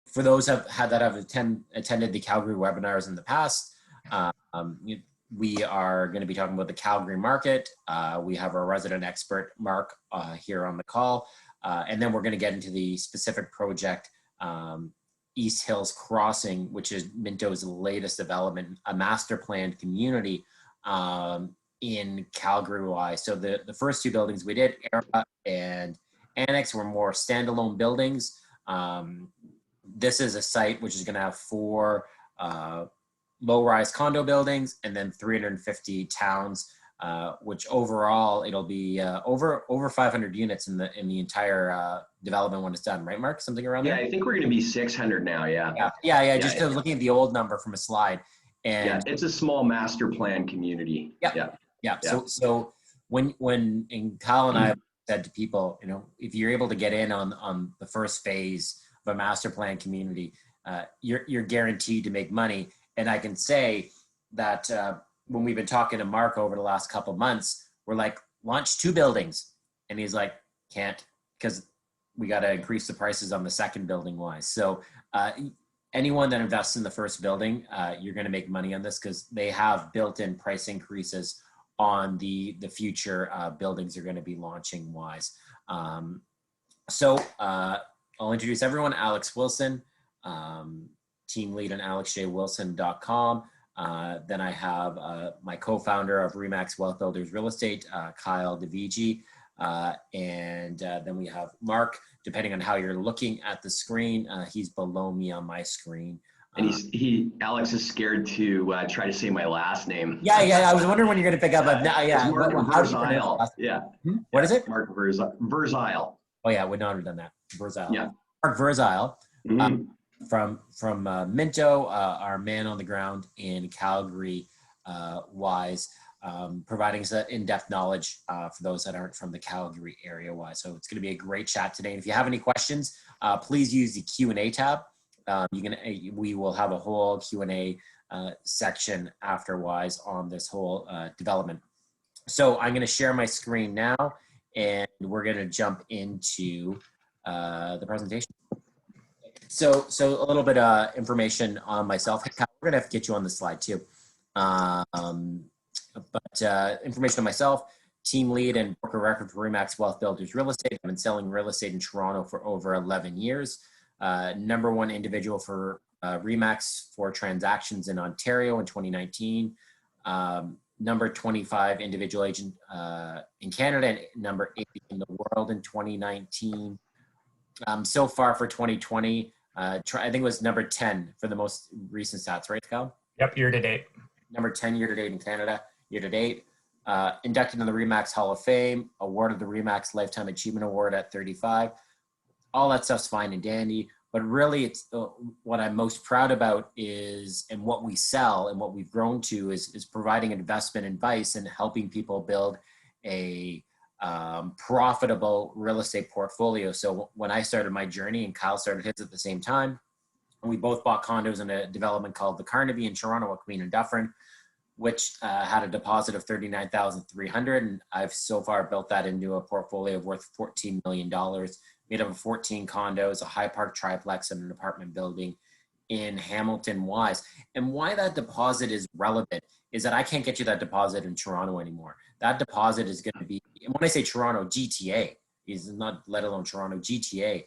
for those that have attended the Calgary webinars in the past, we are going to be talking about the Calgary market. We have our resident expert, Mark, here on the call. And then we're going to get into the specific project, East Hills Crossing, which is Minto's latest development, a master planned community in Calgary. So the first two buildings we did, Era and Annex, were more standalone buildings. This is a site which is going to have 4 low-rise condo buildings and then 350 towns, which overall it'll be over 500 units in the entire development when it's done, right, Mark? Something around there? Yeah, I think we're going to be 600 now. Yeah. Just looking at the old number from a slide, and yeah, it's a small master plan community. Yeah. So when Kyle and I said to people, if you're able to get in on the first phase of a master plan community, you're guaranteed to make money. And I can say that when we've been talking to Mark over the last couple of months, we're like, launch 2 buildings. And he's like, can't, because we got to increase the prices on the second building wise. So anyone that invests in the first building, you're going to make money on this because they have built-in price increases on the future buildings you're going to be launching wise. So I'll introduce everyone. Alex Wilson, team lead on alexjwilson.com. Then I have my co-founder of Remax Wealth Builders Real Estate, Kyle DeVigi. And then we have Mark, depending on how you're looking at the screen. He's below me on my screen. And Alex is scared to try to say my last name. Yeah. I was wondering when you're going to pick up. Mark Verzile. Yeah. What is it? Mark Verzile. Oh yeah, would not have done that. Verzile. Yeah. Mark Verzile. From Minto, our man on the ground in Calgary, wise, providing us that in-depth knowledge for those that aren't from the Calgary area wise. So it's going to be a great chat today. And if you have any questions, please use the Q&A tab. We will have a whole Q&A section afterwise on this whole development. So I'm going to share my screen now, and we're going to jump into the presentation. So a little bit of information on myself. We're gonna have to get you on the slide too. Information on myself: team lead and broker record for Remax Wealth Builders Real Estate. I've been selling real estate in Toronto for over 11 years. Number 1 individual for Remax for transactions in Ontario in 2019. Number 25 individual agent in Canada, and number 80 in the world in 2019. So far for 2020, I think it was number 10 for the most recent stats, right, Kyle? Yep, year to date. Number 10 year to date in Canada, year to date. Inducted in the Remax Hall of Fame, awarded the Remax Lifetime Achievement Award at 35. All that stuff's fine and dandy, but really it's what I'm most proud about is, and what we sell and what we've grown to is providing investment advice and helping people build a profitable real estate portfolio. So when I started my journey and Kyle started his at the same time, and we both bought condos in a development called the Carnaby in Toronto at Queen and Dufferin, which had a deposit of $39,300. And I've so far built that into a portfolio worth $14 million, made up of 14 condos, a High Park triplex, and an apartment building in Hamilton Wise. And why that deposit is relevant is that I can't get you that deposit in Toronto anymore. That deposit is going to be, and when I say Toronto, GTA, is not let alone Toronto, GTA.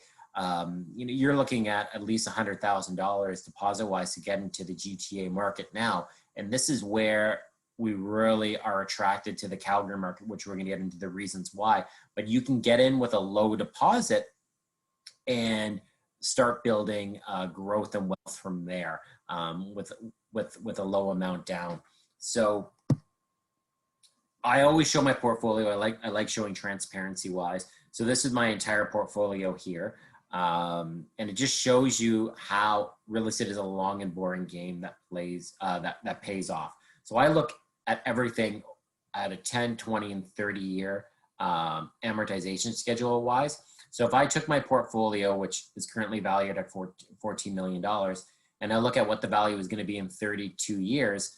You're looking at least $100,000 deposit wise to get into the GTA market now. And this is where we really are attracted to the Calgary market, which we're going to get into the reasons why. But you can get in with a low deposit and start building growth and wealth from there with a low amount down. So I always show my portfolio. I like showing transparency wise. So this is my entire portfolio here. And it just shows you how real estate is a long and boring game that pays off. So I look at everything at a 10, 20, and 30 year amortization schedule wise. So if I took my portfolio, which is currently valued at $14 million, and I look at what the value is going to be in 32 years,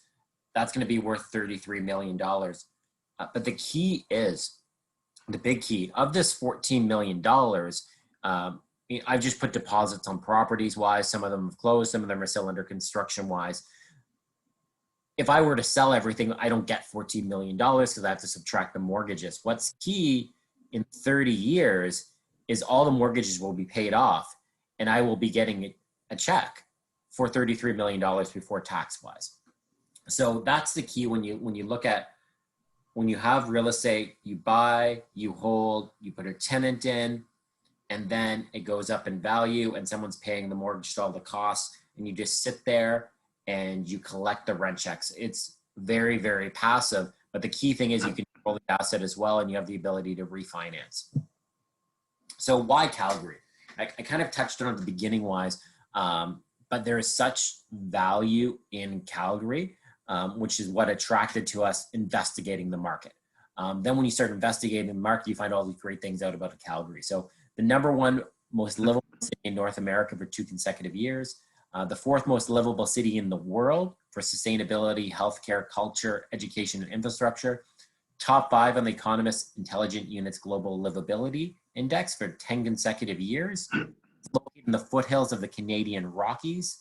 that's going to be worth $33 million. But the key is, the big key of this $14 million, I've just put deposits on properties wise. Some of them have closed. Some of them are still under construction wise. If I were to sell everything, I don't get $14 million because I have to subtract the mortgages. What's key in 30 years is all the mortgages will be paid off and I will be getting a check for $33 million before tax wise. So that's the key when you look at, when you have real estate, you buy, you hold, you put a tenant in, and then it goes up in value and someone's paying the mortgage to all the costs and you just sit there and you collect the rent checks. It's very, very passive, but the key thing is you can control the asset as well and you have the ability to refinance. So why Calgary? I kind of touched on it at the beginning wise, but there is such value in Calgary, which is what attracted to us investigating the market. Then when you start investigating the market, you find all these great things out about Calgary. So the number one most livable city in North America for 2 consecutive years, the 4th most livable city in the world for sustainability, healthcare, culture, education, and infrastructure, top 5 on the Economist Intelligent Unit's Global Livability Index for 10 consecutive years, located in the foothills of the Canadian Rockies,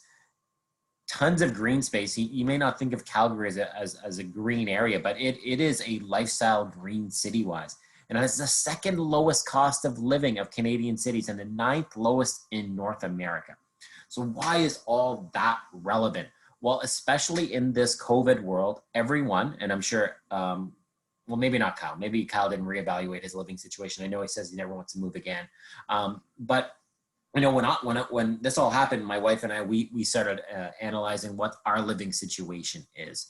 tons of green space. You may not think of Calgary as a green area, but it is a lifestyle green city-wise. And it's the 2nd lowest cost of living of Canadian cities and the 9th lowest in North America. So why is all that relevant? Well, especially in this COVID world, everyone, and I'm sure, well, maybe not Kyle, maybe Kyle didn't reevaluate his living situation. I know he says he never wants to move again. But you know, when this all happened, my wife and I, we started analyzing what our living situation is.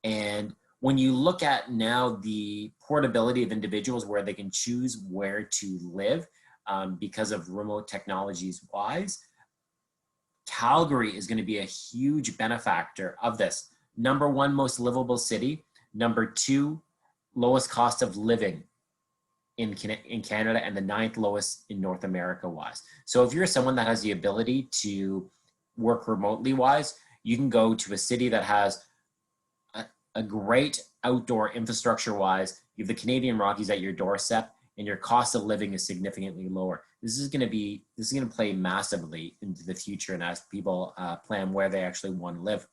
And when you look at now the portability of individuals where they can choose where to live because of remote technologies wise, Calgary is going to be a huge benefactor of this. Number 1 most livable city. Number 2 lowest cost of living in Canada, and the 9th lowest in North America wise. So if you're someone that has the ability to work remotely wise, you can go to a city that has a great outdoor infrastructure wise. You have the Canadian Rockies at your doorstep and your cost of living is significantly lower. This is going to play massively into the future and as people plan where they actually want to live.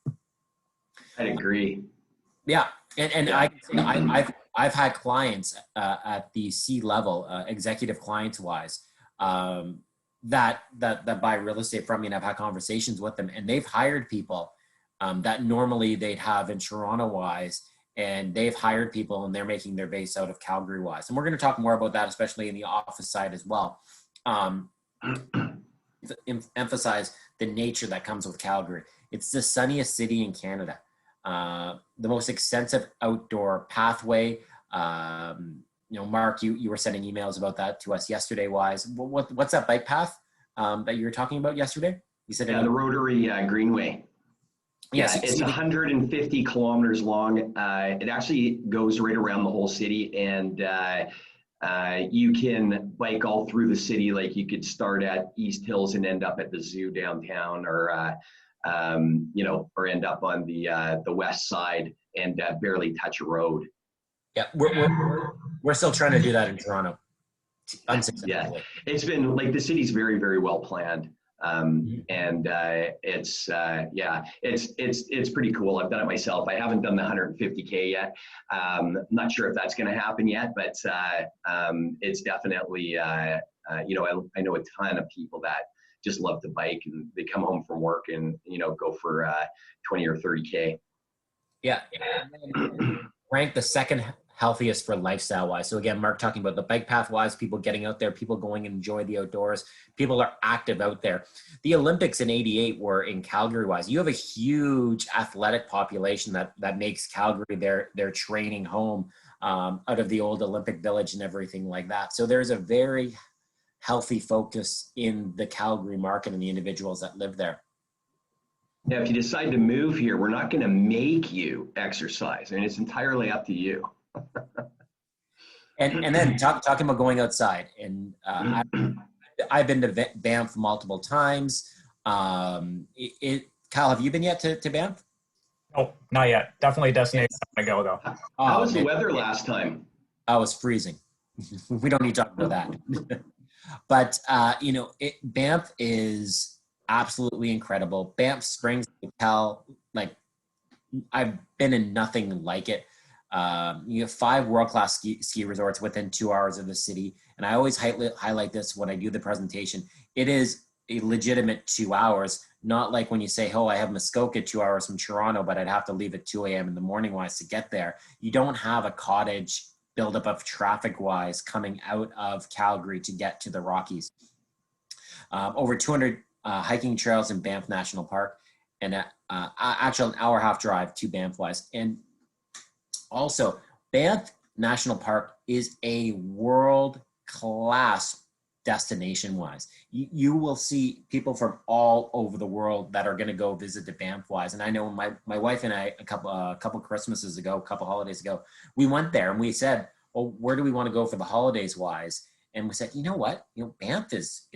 I agree. Yeah. And yeah. I've had clients at the C level, executive clients wise, that buy real estate from me, and I've had conversations with them, and they've hired people that normally they'd have in Toronto wise, and they've hired people and they're making their base out of Calgary wise. And we're going to talk more about that, especially in the office side as well. Emphasize the nature that comes with Calgary. It's the sunniest city in Canada. The most extensive outdoor pathway. Mark, you were sending emails about that to us yesterday wise. What's that bike path that you were talking about yesterday? You said the Rotary Greenway. Yes, yeah, it's 150 kilometers long. It actually goes right around the whole city, and you can bike all through the city. Like you could start at East Hills and end up at the zoo downtown, or end up on the west side and barely touch a road. Yeah, we're still trying to do that in Toronto. Unsuccessfully. Yeah, it's been like the city's very, very well planned. And it's pretty cool. I've done it myself. I haven't done the 150K yet. I'm not sure if that's going to happen yet, but it's definitely, I know a ton of people that just love to bike and they come home from work and, go for 20 or 30K. Yeah. Ranked the 2nd healthiest for lifestyle wise. So again, Mark talking about the bike path wise, people getting out there, people going and enjoy the outdoors, people are active out there. The Olympics in '88 were in Calgary wise. You have a huge athletic population that makes Calgary their training home out of the old Olympic Village and everything like that. So there's a very healthy focus in the Calgary market and the individuals that live there. Now, if you decide to move here, we're not going to make you exercise. I mean, it's entirely up to you. and then talking about going outside, and I've been to Banff multiple times. Kyle, have you been yet to Banff? Oh, not yet. Definitely a destination I go though. How was the weather last time? I was freezing. We don't need to talk about that. But Banff is absolutely incredible. Banff Springs Hotel, like I've been in nothing like it. You have 5 world-class ski resorts within 2 hours of the city. And I always highlight this when I do the presentation. It is a legitimate 2 hours, not like when you say, oh, I have Muskoka 2 hours from Toronto, but I'd have to leave at 2 a.m. in the morning wise to get there. You don't have a cottage buildup of traffic wise coming out of Calgary to get to the Rockies. Over 200 hiking trails in Banff National Park, and actually an hour and a half drive to Banff wise. And also, Banff National Park is a world-class destination wise. You will see people from all over the world that are going to go visit the Banff wise. And I know my wife and I, a couple Christmases ago, a couple holidays ago, we went there and we said, well, where do we want to go for the holidays wise? And we said, you know what? Banff is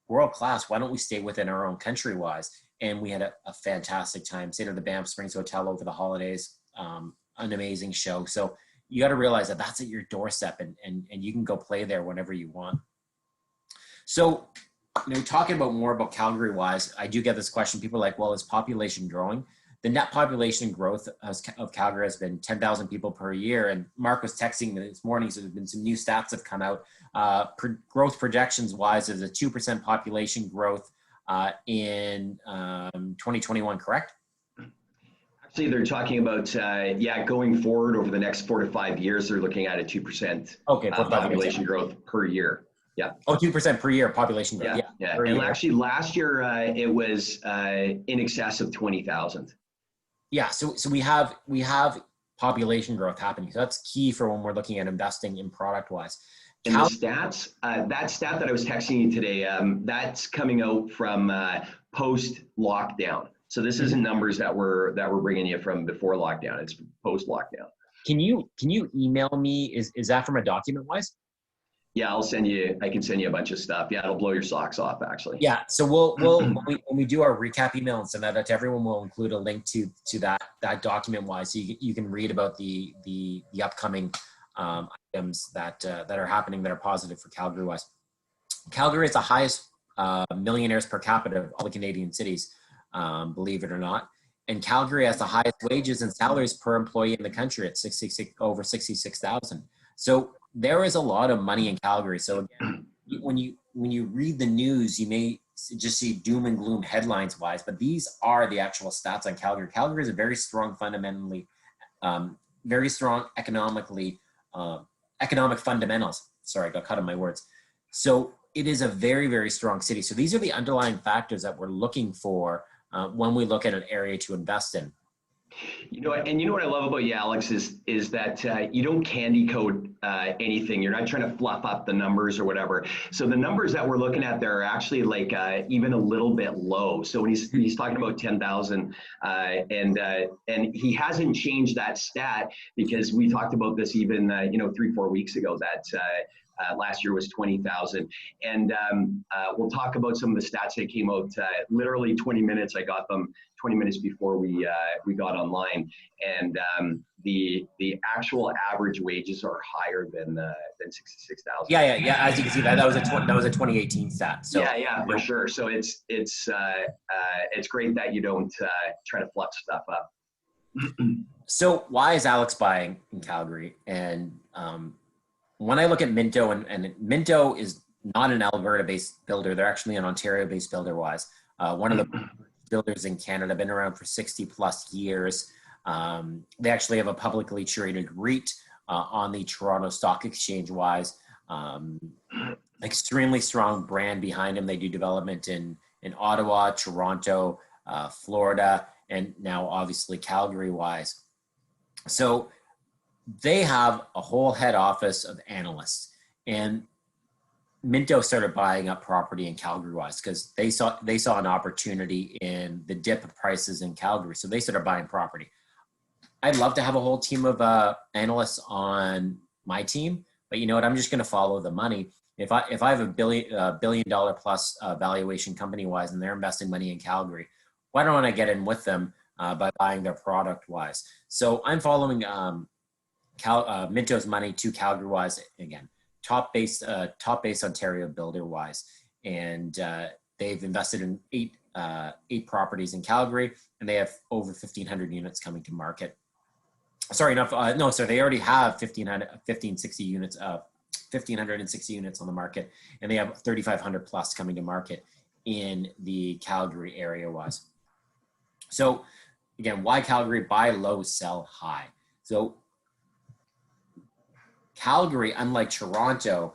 world-class. Why don't we stay within our own country wise? And we had a fantastic time. Stayed at the Banff Springs Hotel over the holidays. An amazing show. So you got to realize that that's at your doorstep, and you can go play there whenever you want. So, talking more about Calgary wise, I do get this question. People are like, well, is population growing? The net population growth of Calgary has been 10,000 people per year. And Mark was texting me this morning, so there's been some new stats have come out. Growth projections wise is a 2% population growth in 2021, correct? Actually, they're talking about, going forward over the next 4 to 5 years, they're looking at a 2% population growth per year. Yeah. Oh, 2% per year population growth. Yeah. And actually last year it was in excess of 20,000. Yeah. So we have population growth happening. So that's key for when we're looking at investing in product wise. And the stats, that stat that I was texting you today, that's coming out from post lockdown. So this isn't numbers that we're bringing you from before lockdown. It's post lockdown. Can you email me? Is that from a document wise? Yeah, I can send you a bunch of stuff. Yeah, it'll blow your socks off actually. Yeah. So we'll when we do our recap email and send that out to everyone, we'll include a link to that document wise, so you can read about the upcoming items that are happening that are positive for Calgary wise. Calgary is the highest millionaires per capita of all the Canadian cities. Believe it or not. And Calgary has the highest wages and salaries per employee in the country at over 66,000. So there is a lot of money in Calgary. So again, when you read the news, you may just see doom and gloom headlines wise, but these are the actual stats on Calgary. Calgary is a very strong fundamentally, very strong economic fundamentals. Sorry, I got cut on my words. So it is a very, very strong city. So these are the underlying factors that we're looking for when we look at an area to invest in. You know what I love about you, Alex, is that you don't candy coat anything. You're not trying to fluff up the numbers or whatever. So the numbers that we're looking at there are actually like even a little bit low. So when he's talking about 10,000, and he hasn't changed that stat, because we talked about this even 3-4 weeks ago that. Last year was 20,000. And we'll talk about some of the stats that came out literally 20 minutes. I got them 20 minutes before we got online. And the actual average wages are higher than 66,000. Yeah. As you can see, that was a 2018 stat. So yeah, for sure. So it's great that you don't try to fluff stuff up. So why is Alex buying in Calgary? And when I look at Minto, and Minto is not an Alberta-based builder. They're actually an Ontario-based builder wise. One of the builders in Canada, been around for 60 plus years. They actually have a publicly traded REIT on the Toronto Stock Exchange wise. Extremely strong brand behind them. They do development in Ottawa, Toronto, Florida, and now obviously Calgary wise. So they have a whole head office of analysts, and Minto started buying up property in Calgary wise because they saw an opportunity in the dip of prices in Calgary. So they started buying property. I'd love to have a whole team of analysts on my team, but you know what? I'm just going to follow the money. If I have a billion dollar plus valuation company wise, and they're investing money in Calgary, why don't I get in with them by buying their product wise? So I'm following Minto's money to Calgary wise. Again, top base Ontario builder wise, and they've invested in eight properties in Calgary, and they have over 1,500 units coming to market. Sorry, no, sorry, they already have 1,560 units of 1,560 units on the market, and they have 3,500 plus coming to market in the Calgary area wise. So again, why Calgary? Buy low, sell high. So Calgary, unlike Toronto,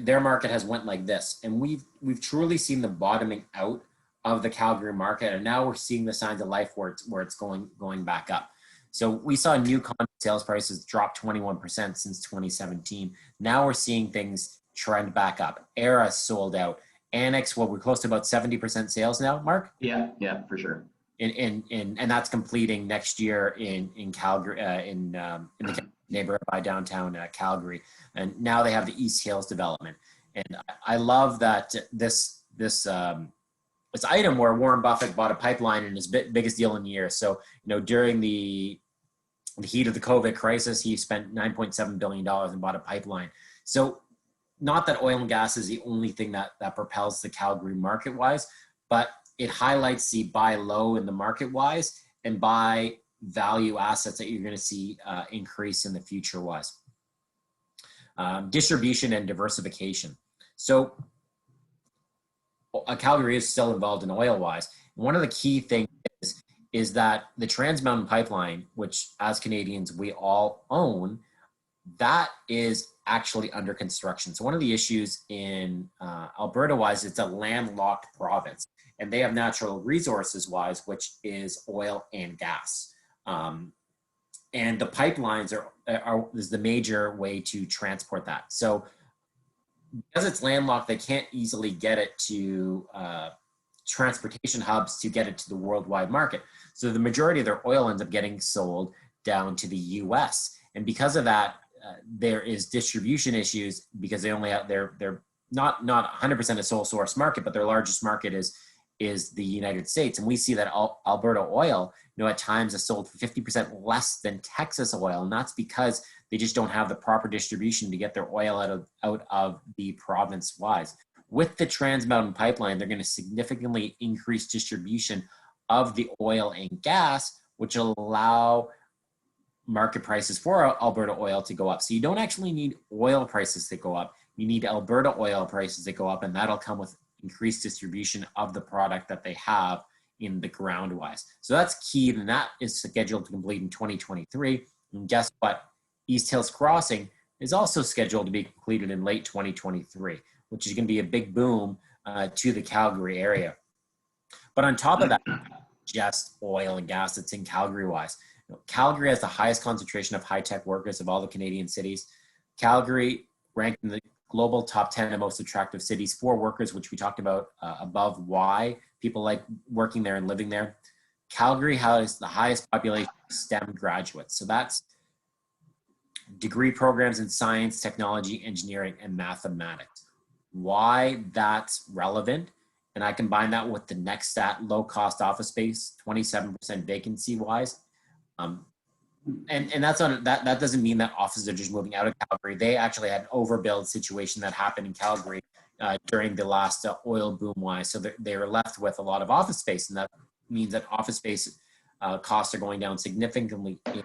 their market has went like this, and we've truly seen the bottoming out of the Calgary market, and now we're seeing the signs of life where it's going back up. So we saw new condo sales prices drop 21% since 2017. Now we're seeing things trend back up. Era sold out. Annex, we're close to about 70% sales now, Mark? Yeah, for sure. And that's completing next year in Calgary, in the neighborhood by downtown Calgary. And now they have the East Hills development. And I love that this item where Warren Buffett bought a pipeline in his biggest deal in the year. So, during the heat of the COVID crisis, he spent $9.7 billion and bought a pipeline. So not that oil and gas is the only thing that propels the Calgary market wise, but it highlights the buy low in the market wise and buy value assets that you're going to see increase in the future wise. Distribution and diversification. So Calgary is still involved in oil wise. One of the key things is that the Trans Mountain Pipeline, which as Canadians we all own, that is actually under construction. So one of the issues in Alberta wise, it's a landlocked province, and they have natural resources wise, which is oil and gas. And the pipelines is the major way to transport that. So because it's landlocked, they can't easily get it to transportation hubs to get it to the worldwide market. So the majority of their oil ends up getting sold down to the US. And because of that, there is distribution issues because they only have, they're not 100% a sole source market, but their largest market is the United States. And we see that Alberta oil, at times is sold for 50% less than Texas oil. And that's because they just don't have the proper distribution to get their oil out of the province wise. With the Trans Mountain Pipeline, they're going to significantly increase distribution of the oil and gas, which will allow market prices for Alberta oil to go up. So you don't actually need oil prices to go up. You need Alberta oil prices to go up, and that'll come with increased distribution of the product that they have in the ground wise. So that's key, and that is scheduled to complete in 2023. And guess what? East Hills Crossing is also scheduled to be completed in late 2023, which is going to be a big boom to the Calgary area. But on top of that, just oil and gas that's in Calgary wise. Calgary has the highest concentration of high-tech workers of all the Canadian cities. Calgary ranked in the global top 10 of most attractive cities for workers, which we talked about above, why people like working there and living there. Calgary has the highest population of STEM graduates. So that's degree programs in science, technology, engineering, and mathematics. Why that's relevant, and I combine that with the next stat, low cost office space, 27% vacancy wise. And that's on that doesn't mean that offices are just moving out of Calgary. They actually had an overbuild situation that happened in Calgary during the last oil boom wise. So they were left with a lot of office space, and that means that office space costs are going down significantly in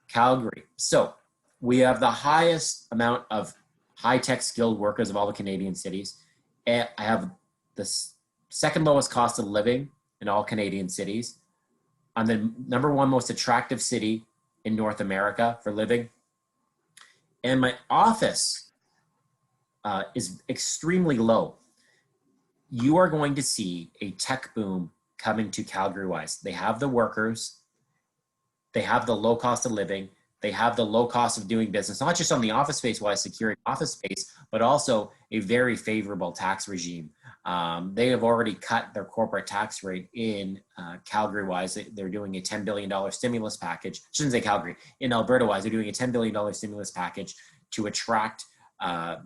Calgary. So we have the highest amount of high-tech skilled workers of all the Canadian cities. And I have the second lowest cost of living in all Canadian cities. I'm the number one most attractive city in North America for living. And my office is extremely low. You are going to see a tech boom coming to Calgary-wise. They have the workers. They have the low cost of living. They have the low cost of doing business, not just on the office space-wise, securing office space, but also a very favorable tax regime. They have already cut their corporate tax rate in Calgary-wise. They're doing a $10 billion stimulus package. I shouldn't say Calgary. In Alberta-wise, they're doing a $10 billion stimulus package to attract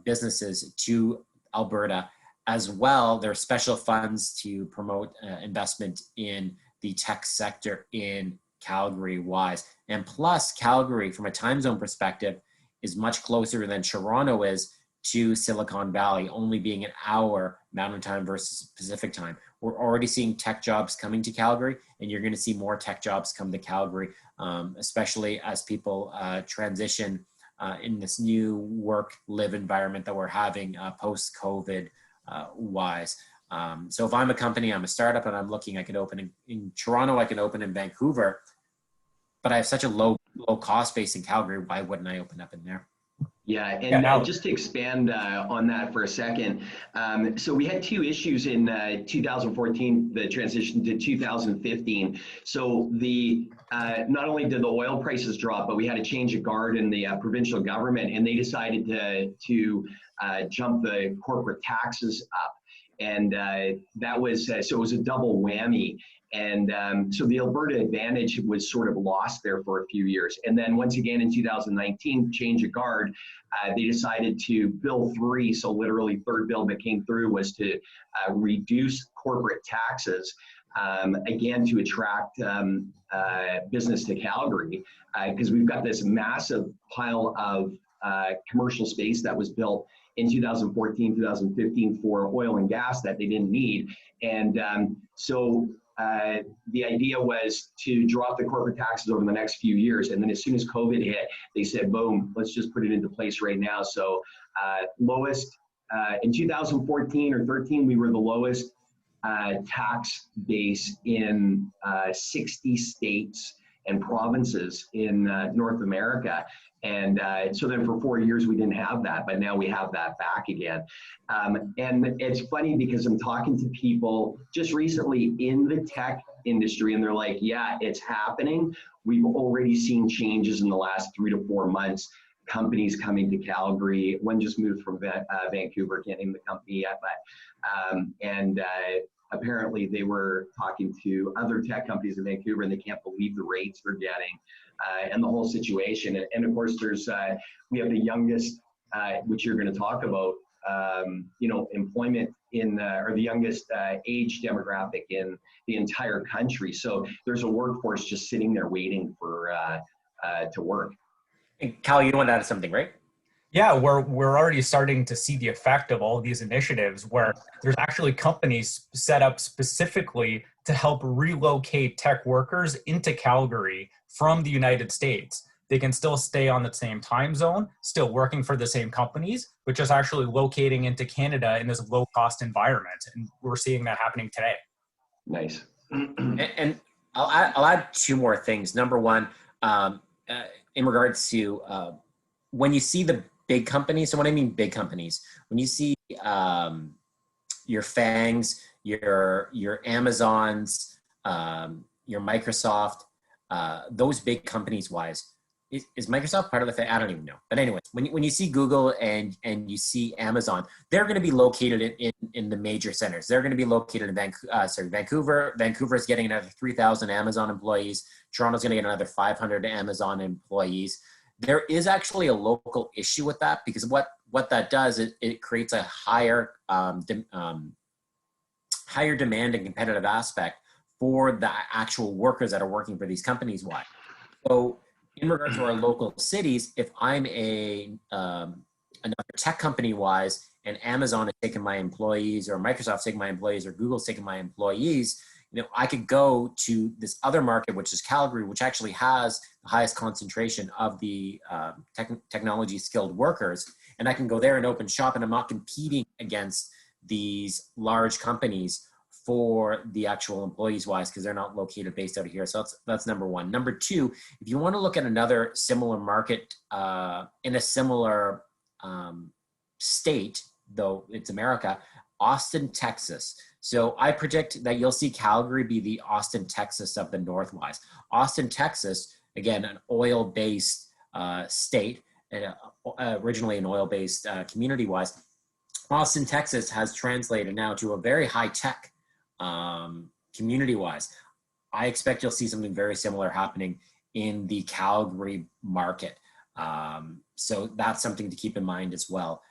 businesses to Alberta. As well, there are special funds to promote investment in the tech sector in Calgary-wise. And plus, Calgary, from a time zone perspective, is much closer than Toronto is to Silicon Valley only being an hour Mountain Time versus Pacific Time. We're already seeing tech jobs coming to Calgary, and you're going to see more tech jobs come to Calgary, especially as people transition in this new work-live environment that we're having post-COVID wise. So if I'm a company, I'm a startup, and I'm looking, I could open in Toronto, I can open in Vancouver, but I have such a low cost base in Calgary. Why wouldn't I open up in there? Yeah, and just to expand on that for a second, so we had two issues in 2014, the transition to 2015. So not only did the oil prices drop, but we had a change of guard in the provincial government, and they decided to jump the corporate taxes up. And that was, so it was a double whammy. And so the Alberta advantage was sort of lost there for a few years. And then once again in 2019, change of guard, they decided to bill 3, so literally third bill that came through was to reduce corporate taxes, again to attract business to Calgary, because we've got this massive pile of commercial space that was built in 2014, 2015 for oil and gas that they didn't need. And so the idea was to drop the corporate taxes over the next few years. And then as soon as COVID hit, they said, boom, let's just put it into place right now. So lowest, in 2014 or 13, we were the lowest tax base in 60 states and provinces in North America. And so then for 4 years, we didn't have that, but now we have that back again. And it's funny because I'm talking to people just recently in the tech industry, and they're like, yeah, it's happening. We've already seen changes in the last 3 to 4 months. Companies coming to Calgary. One just moved from Vancouver, can't name the company yet, but apparently they were talking to other tech companies in Vancouver, and they can't believe the rates they're getting. And the whole situation. And of course, we have the youngest, which you're going to talk about, employment or the youngest age demographic in the entire country. So there's a workforce just sitting there waiting to work. And Cal, you want to add something, right? Yeah, we're already starting to see the effect of all of these initiatives where there's actually companies set up specifically to help relocate tech workers into Calgary from the United States. They can still stay on the same time zone, still working for the same companies, but just actually locating into Canada in this low-cost environment. And we're seeing that happening today. Nice. And I'll add 2 more things. Number one, in regards to when you see the big companies, so when I mean big companies, when you see your FANGs, your Amazons, your Microsoft, those big companies wise, is Microsoft part of the FANG? I don't even know. But anyway, when you see Google and you see Amazon, they're going to be located in the major centers. They're going to be located in Vancouver. Vancouver is getting another 3,000 Amazon employees. Toronto's going to get another 500 Amazon employees. There is actually a local issue with that, because what that does is it creates a higher demand and competitive aspect for the actual workers that are working for these companies. Why? So in regards to our local cities, if I'm another tech company wise, and Amazon is taking my employees, or Microsoft's taking my employees, or Google's taking my employees, I could go to this other market, which is Calgary, which actually has the highest concentration of the technology skilled workers. And I can go there and open shop, and I'm not competing against these large companies for the actual employees wise, because they're not located based out of here. So that's number one. Number two, if you want to look at another similar market in a similar state, though it's America, Austin, Texas. So I predict that you'll see Calgary be the Austin, Texas of the Northwise. Austin, Texas, again, an oil-based state, originally an oil-based community-wise. Austin, Texas has translated now to a very high-tech community-wise. I expect you'll see something very similar happening in the Calgary market. So that's something to keep in mind as well.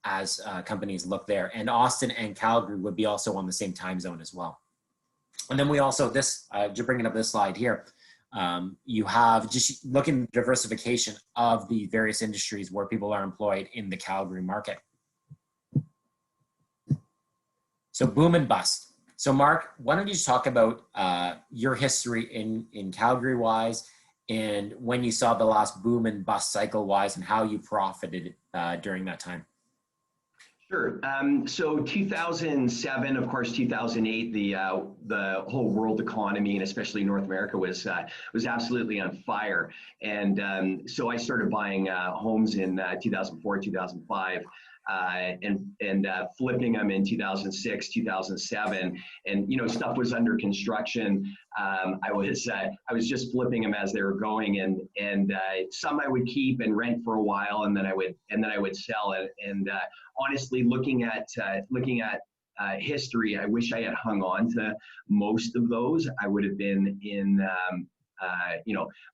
As companies look there. And Austin and Calgary would be also on the same time zone as well. And then we also, just bringing up this slide here, You have just looking at diversification of the various industries where people are employed in the Calgary market. So boom and bust. So Mark, why don't you just talk about your history in Calgary wise, and when you saw the last boom and bust cycle wise, and how you profited during that time? Sure. So 2007, of course, 2008, the whole world economy and especially North America was absolutely on fire. And so I started buying homes in 2004, 2005. And flipping them in 2006, 2007, and stuff was under construction. I was just flipping them as they were going, and some I would keep and rent for a while, and then I would sell it. And honestly, looking at history, I wish I had hung on to most of those. I would have been in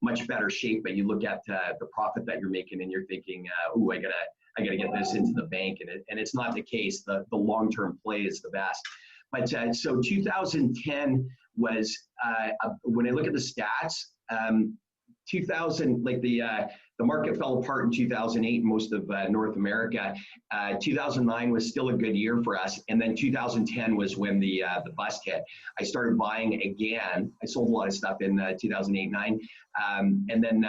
much better shape. But you look at the profit that you're making, and you're thinking, "Ooh, I gotta get this into the bank," and it's not the case. The long-term play is the best. But so 2010 was when I look at the stats, 2000, like the market fell apart in 2008 in most of North America. 2009 was still a good year for us, and then 2010 was when the bust hit. I started buying again. I sold a lot of stuff in 2008-9, and then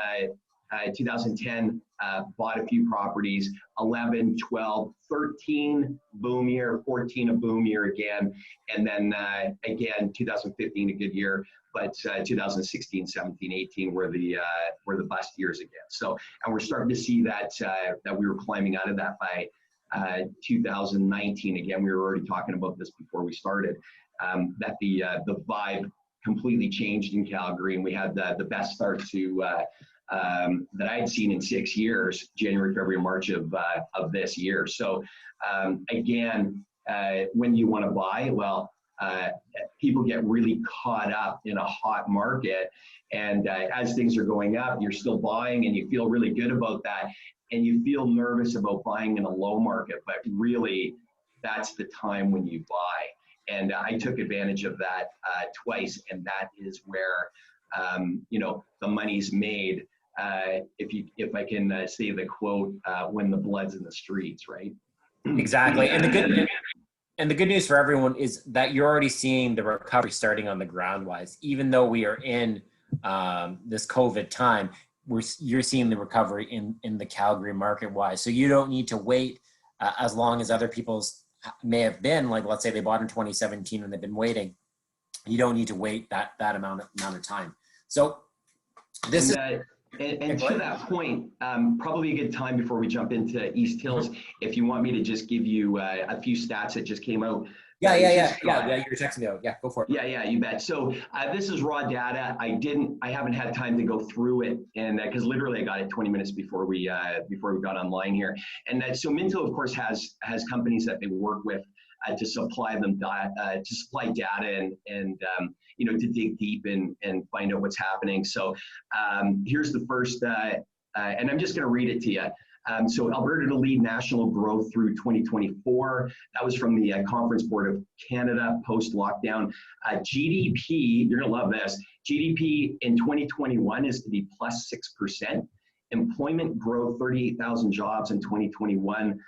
2010 bought a few properties. 11, 12, 13 boom year, 14 a boom year again, and then again 2015 a good year, but 2016, 17, 18 were the bust years again. So, and we're starting to see that we were climbing out of that by 2019. Again, we were already talking about this before we started, that the vibe completely changed in Calgary, and we had the best start to that I'd seen in 6 years, January, February, March of this year. So again, when you want to buy, well, people get really caught up in a hot market, and as things are going up, you're still buying, and you feel really good about that, and you feel nervous about buying in a low market, but really that's the time when you buy. And I took advantage of that twice, and that is where the money's made. If I can say the quote, when the blood's in the streets, right? Exactly. And the good news for everyone is that you're already seeing the recovery starting on the ground wise. Even though we are in this COVID time, you're seeing the recovery in the Calgary market wise. So you don't need to wait as long as other people's may have been. Like, let's say they bought in 2017 and they've been waiting. You don't need to wait that amount of time. So this and to that point, probably a good time before we jump into East Hills, if you want me to just give you a few stats that just came out. Yeah. You're texting me out. Yeah, go for it. Yeah, you bet. So this is raw data. I haven't had time to go through it, and because literally I got it 20 minutes before we got online here. And so Minto, of course, has companies that they work with to supply them to supply data and to dig deep and find out what's happening. So here's the first, and I'm just going to read it to you. So Alberta to lead national growth through 2024. That was from the Conference Board of Canada post-lockdown. GDP, you're going to love this. GDP in 2021 is to be plus 6%. Employment growth, 38,000 jobs in 2021.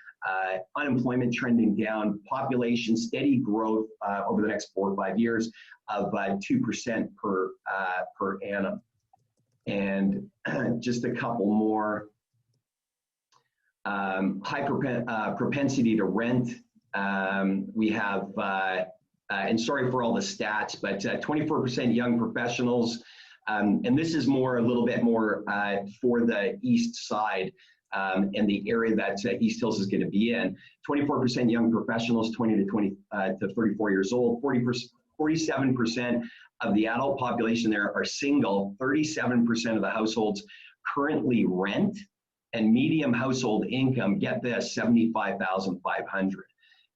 Unemployment trending down. Population steady growth over the next 4 or 5 years of 2% per annum. And just a couple more. High propensity to rent. We have, and sorry for all the stats, but 24% young professionals. And this is a little bit more for the east side and the area that East Hills is going to be in. 24% young professionals, 20 to 34 years old. 47% of the adult population there are single. 37% of the households currently rent. And medium household income, get this, $75,500.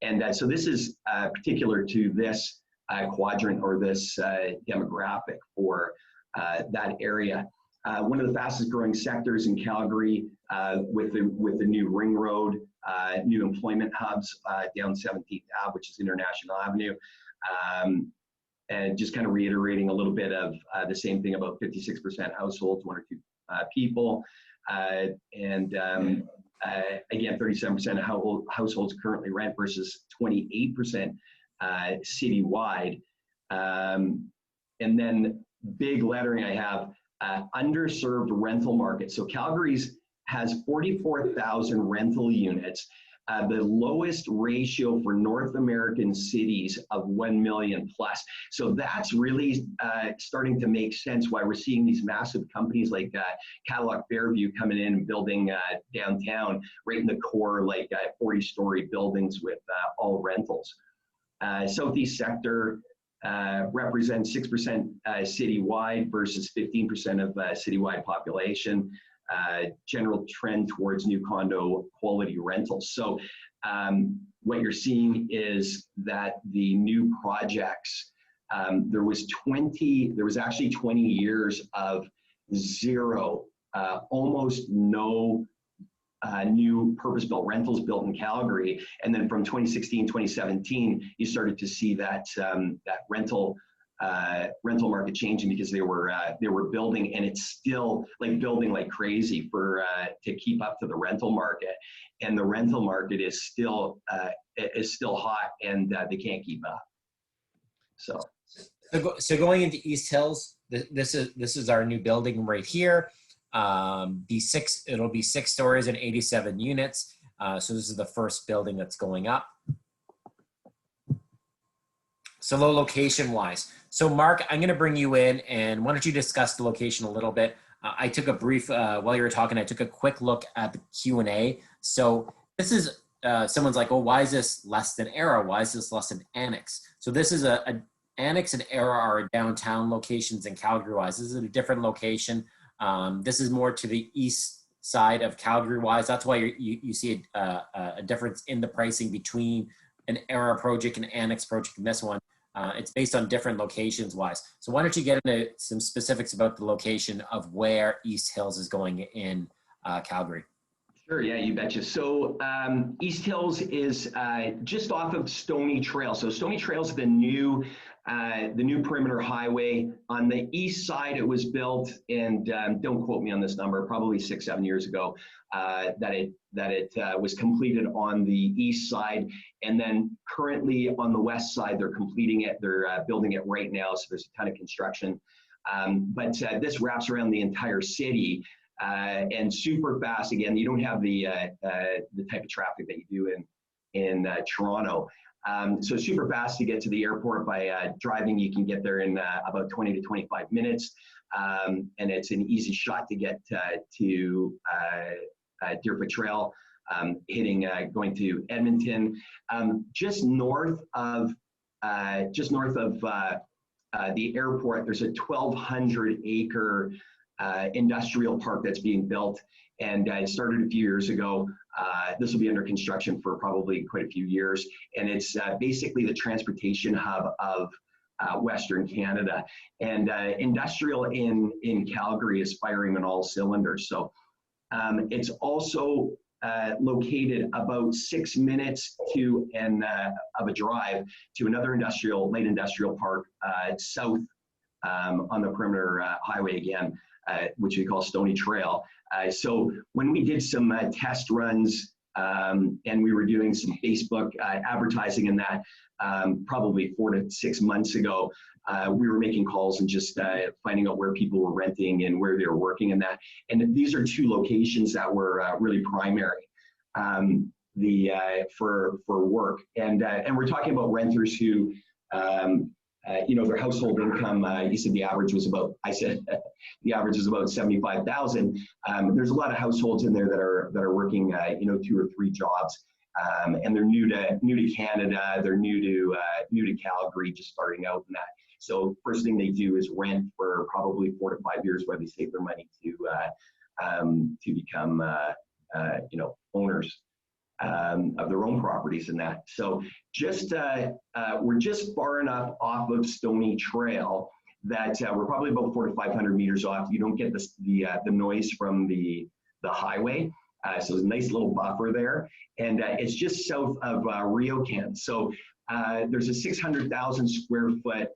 And so this is particular to this quadrant or this demographic for that area. One of the fastest growing sectors in Calgary with the new ring road, new employment hubs down 17th Ave, which is International Avenue. and just kind of reiterating a little bit of the same thing about 56% households, one or two people. Again, 37% of households currently rent versus 28% citywide. And then big lettering I have, underserved rental market. So Calgary's has 44,000 rental units, the lowest ratio for North American cities of 1 million plus. So that's really starting to make sense why we're seeing these massive companies like Cadillac Fairview coming in and building downtown right in the core, like 40-story buildings with all rentals. Southeast sector represents 6% citywide versus 15% of citywide population. General trend towards new condo quality rentals. So what you're seeing is that the new projects, there was actually 20 years of zero, almost no new purpose-built rentals built in Calgary. And then from 2016, 2017, you started to see that that rental market changing because they were building, and it's still like building like crazy for to keep up to the rental market. And the rental market is still hot, and they can't keep up. So going into East Hills, this is our new building right here. It'll be 6 stories and 87 units. So this is the first building that's going up. So location wise. So Mark, I'm going to bring you in, and why don't you discuss the location a little bit? I took a brief, while you were talking, I took a quick look at the Q&A. So this is, someone's like, oh, why is this less than Era? Why is this less than Annex? So this is a Annex and Era are downtown locations in Calgary wise. This is a different location. This is more to the east side of Calgary wise. That's why you see a difference in the pricing between an Era project and Annex project and this one. It's based on different locations wise. So why don't you get into some specifics about the location of where East Hills is going in Calgary? Sure, yeah, you betcha. So East Hills is just off of Stony Trail. So Stony Trail is the new perimeter highway. On the east side, it was built, and don't quote me on this number, probably 6-7 years ago, that it was completed on the east side. And then currently on the west side, they're completing it. They're building it right now, so there's a ton of construction. But this wraps around the entire city. And super fast. Again, you don't have the type of traffic that you do in Toronto. So super fast to get to the airport by driving. You can get there in about 20 to 25 minutes, and it's an easy shot to get to Deerfoot Trail, going to Edmonton, just north of the airport. There's a 1,200-acre industrial park that's being built, and it started a few years ago. This will be under construction for probably quite a few years, and it's basically the transportation hub of Western Canada. And industrial in Calgary is firing on all cylinders. So it's also located about 6 minutes of a drive to another light industrial park south on the perimeter highway again, which we call Stony Trail. So when we did some test runs and we were doing some Facebook advertising in that probably 4 to 6 months ago, we were making calls and just finding out where people were renting and where they were working in that. And these are 2 locations that were really primary for work. And we're talking about renters who their household income, you said the average was about, the average is about 75,000. There's a lot of households in there that are working, 2 or 3 jobs, and they're new to Canada. They're new to Calgary, just starting out in that. So first thing they do is rent for probably 4 to 5 years while they save their money to become, owners of their own properties in that. So we're just far enough off of Stony Trail that we're probably about 400 to 500 meters off. You don't get the noise from the highway. So there's a nice little buffer there. And it's just south of RioCan. So there's a 600,000 square foot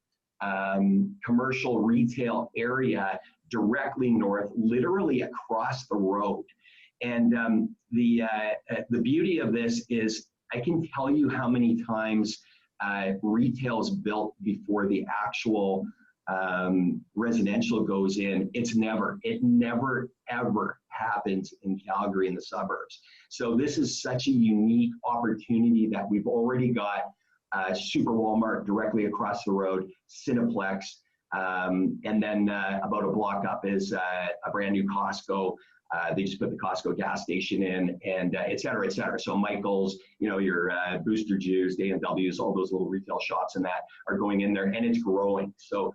commercial retail area directly north, literally across the road. And the beauty of this is I can tell you how many times retail is built before the actual residential goes in. It never ever happens in Calgary in the suburbs. So this is such a unique opportunity that we've already got Super Walmart directly across the road, Cineplex, and then about a block up is a brand new Costco. They just put the Costco gas station in, and et cetera, et cetera. So Michael's, you know, your Booster Juice, A&W's, all those little retail shops and that are going in there, and it's growing. So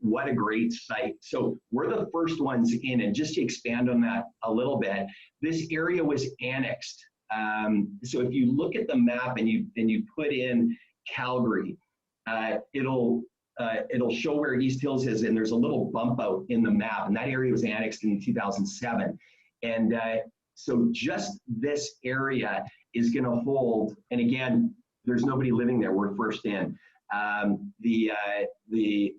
what a great site. So we're the first ones in, and just to expand on that a little bit, this area was annexed. So if you look at the map and you put in Calgary, it'll show where East Hills is, and there's a little bump out in the map, and that area was annexed in 2007. And so just this area is going to hold, and again, there's nobody living there. We're first in. The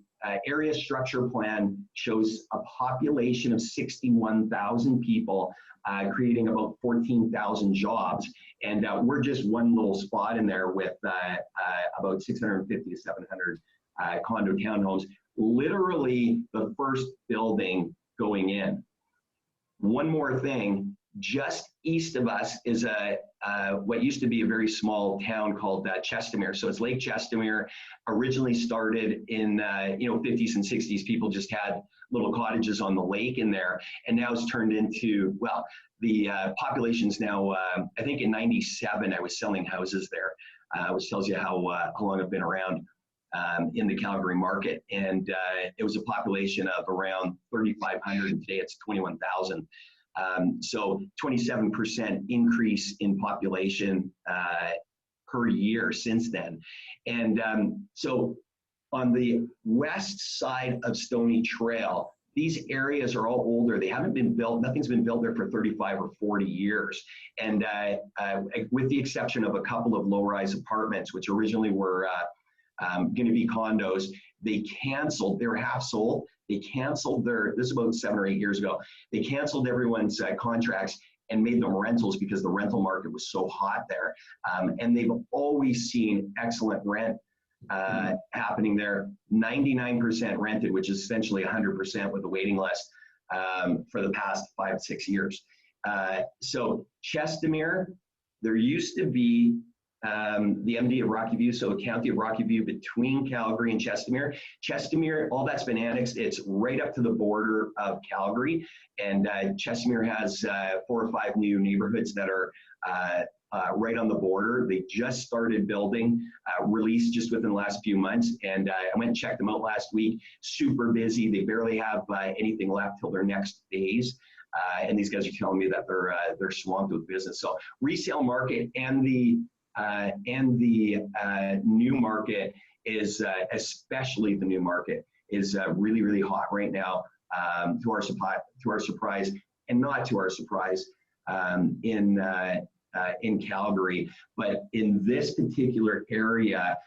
area structure plan shows a population of 61,000 people, creating about 14,000 jobs. And we're just one little spot in there with about 650 to 700 condo townhomes, literally the first building going in. One more thing, just east of us is what used to be a very small town called Chestermere. So it's Lake Chestermere. Originally started in 50s and 60s. People just had little cottages on the lake in there, and now it's turned into, well, the population's now, I think in 97 I was selling houses there, which tells you how long I've been around in the Calgary market. And it was a population of around 3,500, and today it's 21,000. So 27% increase in population per year since then. And so on the west side of Stony Trail, these areas are all older. They haven't been built, nothing's been built there for 35 or 40 years. And with the exception of a couple of low-rise apartments, which originally were going to be condos, they canceled, they were half sold. They canceled this is about 7 or 8 years ago. They canceled everyone's contracts and made them rentals because the rental market was so hot there. And they've always seen excellent rent happening there. 99% rented, which is essentially 100% with a waiting list for the past 5 6 years. So Chestermere, there used to be the MD of Rocky View, so County of Rocky View between Calgary and Chestermere. Chestermere, all that's been annexed. It's right up to the border of Calgary, and Chestermere has 4 or 5 new neighborhoods that are right on the border. They just started building, released just within the last few months, and I went and checked them out last week. Super busy. They barely have anything left till their next phase. And these guys are telling me that they're swamped with business. So resale market and the new market is, especially the new market, is really, really hot right now, to our surprise, and not to our surprise, in Calgary. But in this particular area,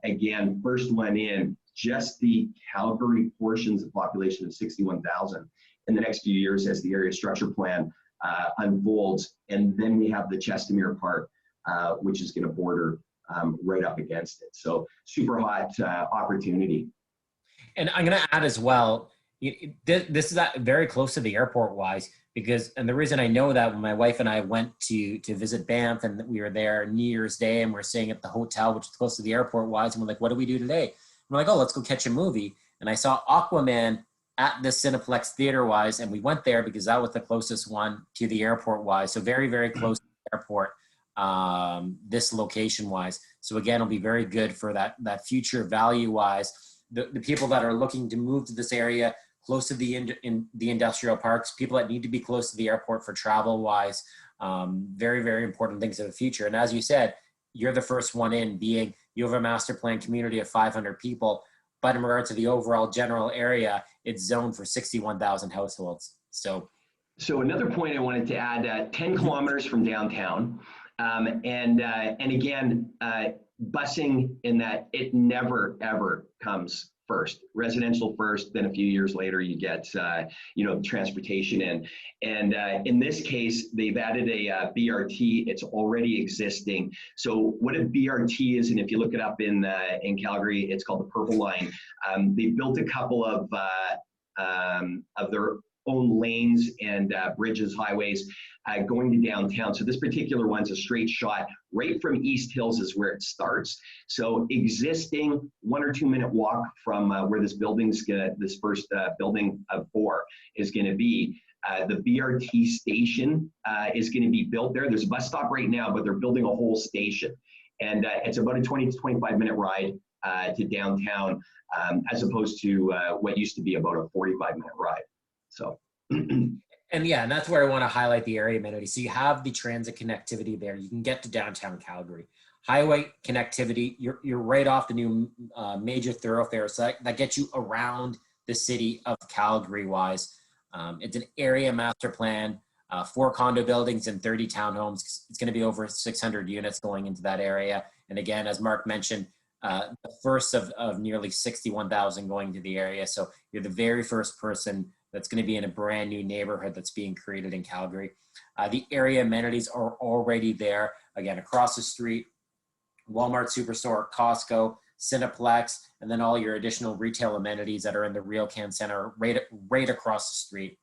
again, first one in, just the Calgary portions of population of 61,000 in the next few years as the area structure plan unfolds. And then we have the Chestermere part, which is going to border right up against it. So super hot opportunity. And I'm going to add as well, this is very close to the airport wise, and the reason I know that, when my wife and I went to visit Banff, and we were there New Year's Day, and we're staying at the hotel, which is close to the airport wise, and we're like, what do we do today? And we're like, oh, let's go catch a movie. And I saw Aquaman at the Cineplex theater wise, and we went there because that was the closest one to the airport wise. So very, very close to the airport, this location wise. So again, it'll be very good for that future value wise. The people that are looking to move to this area, close to the industrial parks, people that need to be close to the airport for travel wise, very, very important things in the future. And as you said, you're the first one in, being you have a master plan community of 500 people, but in regard to the overall general area, it's zoned for 61,000 households. So another point I wanted to add, 10 kilometers from downtown, And again, busing in that it never ever comes first. Residential first, then a few years later you get transportation in. And in this case, they've added a BRT. It's already existing. So what a BRT is, and if you look it up in Calgary, it's called the Purple Line. They built a couple of their own lanes and bridges, highways going to downtown. So this particular one's a straight shot right from East Hills is where it starts. So existing 1 or 2 minute walk from where this building's this first building of 4 is going to be. The BRT station is going to be built there. There's a bus stop right now, but they're building a whole station. And it's about a 20 to 25 minute ride to downtown, as opposed to what used to be about a 45 minute ride. So, and yeah, and that's where I want to highlight the area amenities. So you have the transit connectivity there. You can get to downtown Calgary. Highway connectivity, you're right off the new major thoroughfare. So that gets you around the city of Calgary wise. It's an area master plan, 4 condo buildings and 30 townhomes. It's going to be over 600 units going into that area. And again, as Mark mentioned, the first of nearly 61,000 going to the area. So you're the very first person that's going to be in a brand new neighborhood that's being created in Calgary. The area amenities are already there. Again, across the street, Walmart Superstore, Costco, Cineplex, and then all your additional retail amenities that are in the RioCan Center right across the street.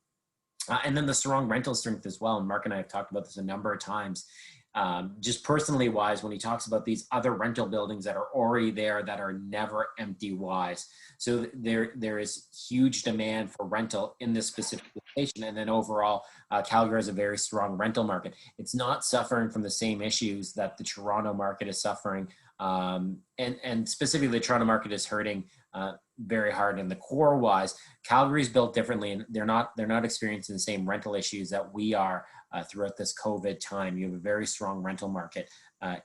And then the strong rental strength as well. And Mark and I have talked about this a number of times. Just personally wise, when he talks about these other rental buildings that are already there that are never empty wise. So there is huge demand for rental in this specific location. And then overall, Calgary has a very strong rental market. It's not suffering from the same issues that the Toronto market is suffering. And specifically the Toronto market is hurting very hard. And the core wise, Calgary's built differently, and they're not experiencing the same rental issues that we are throughout this COVID time. You have a very strong rental market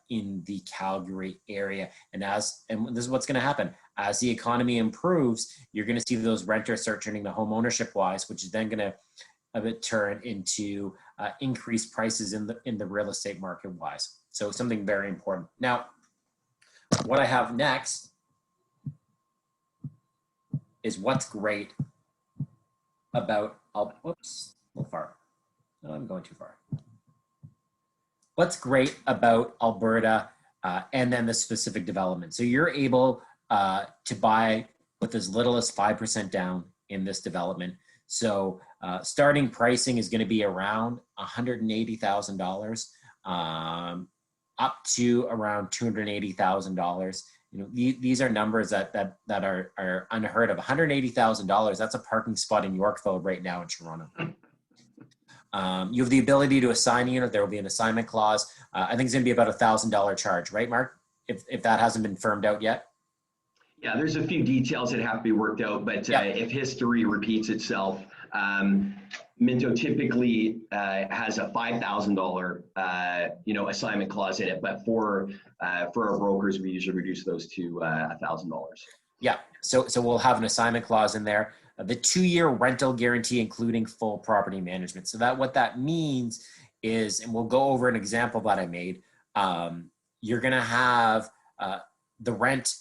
in the Calgary area. And this is what's going to happen. As the economy improves, you're going to see those renters start turning to home ownership wise, which is then going to turn into increased prices in the real estate market wise. So something very important. Now, what I have next is what's great about, whoops, a little far. No, I'm going too far. What's great about Alberta and then the specific development. So you're able to buy with as little as 5% down in this development. So starting pricing is going to be around $180,000 up to around $280,000. You know, these are numbers that are unheard of. $180,000, that's a parking spot in Yorkville right now in Toronto. You have the ability to assign a unit. There will be an assignment clause. I think it's going to be about $1,000 charge, right, Mark? If that hasn't been firmed out yet. Yeah, there's a few details that have to be worked out, but if history repeats itself, Minto typically has a $5,000 assignment clause in it, but for our brokers, we usually reduce those to $1,000. Yeah, so we'll have an assignment clause in there. The 2-year rental guarantee, including full property management. So what that means is, and we'll go over an example that I made. You're going to have the rent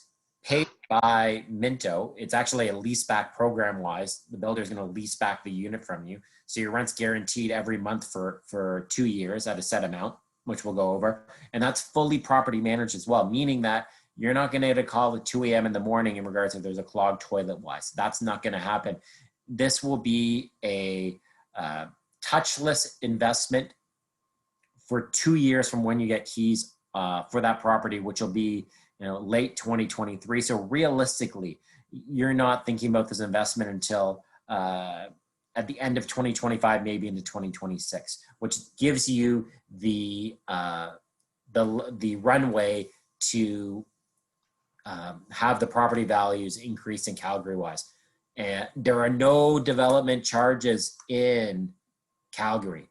paid by Minto. It's actually a lease back program wise. The builder is going to lease back the unit from you. So your rent's guaranteed every month for 2 years at a set amount, which we'll go over. And that's fully property managed as well, meaning that you're not going to get a call at 2 a.m. in the morning in regards to if there's a clogged toilet wise. That's not going to happen. This will be a touchless investment for 2 years from when you get keys for that property, which will be late 2023. So realistically, you're not thinking about this investment until at the end of 2025, maybe into 2026, which gives you the runway to have the property values increase in Calgary wise. And there are no development charges in Calgary.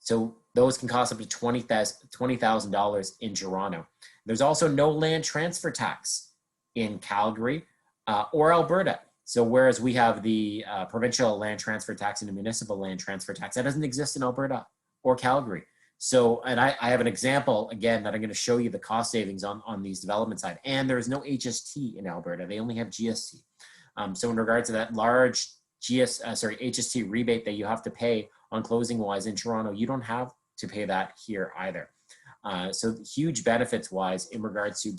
So those can cost up to $20,000 in Toronto. There's also no land transfer tax in Calgary or Alberta. So whereas we have the provincial land transfer tax and the municipal land transfer tax, that doesn't exist in Alberta or Calgary. So, and I have an example again that I'm going to show you the cost savings on these development side. And there is no HST in Alberta; they only have GST. So, in regards to that large HST rebate that you have to pay on closing wise in Toronto, you don't have to pay that here either. So, huge benefits wise in regards to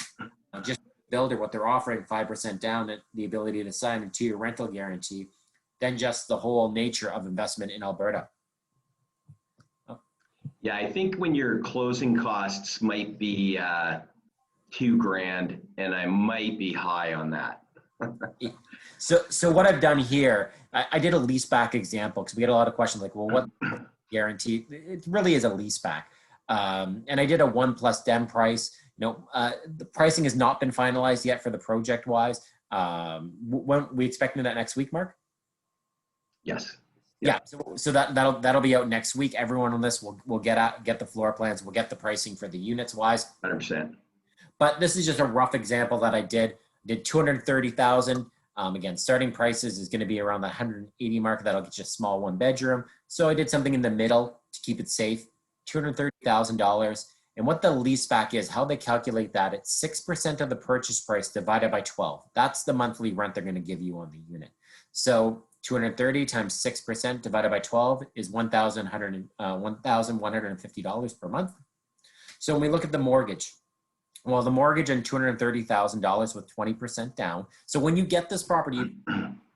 just builder, what they're offering, 5% down, and the ability to sign a 2-year rental guarantee, than just the whole nature of investment in Alberta. Yeah, I think when your closing costs might be $2,000, and I might be high on that. So what I've done here, I did a lease back example because we get a lot of questions like, well, what guarantee? It really is a lease back. And I did a 1+ dem price. The pricing has not been finalized yet for the project wise. When we expecting that next week, Mark? Yes. Yeah. So that'll be out next week. Everyone on this will get the floor plans. We'll get the pricing for the units wise. 100%. But this is just a rough example that I did 230,000. Again, starting prices is going to be around the 180 mark. That'll get you a small 1-bedroom. So I did something in the middle to keep it safe, $230,000. And what the lease back is, how they calculate that, it's 6% of the purchase price divided by 12. That's the monthly rent they're going to give you on the unit. So 230 times 6% divided by 12 is $1,150 per month. So when we look at the mortgage, well, the mortgage on $230,000 with 20% down. So when you get this property,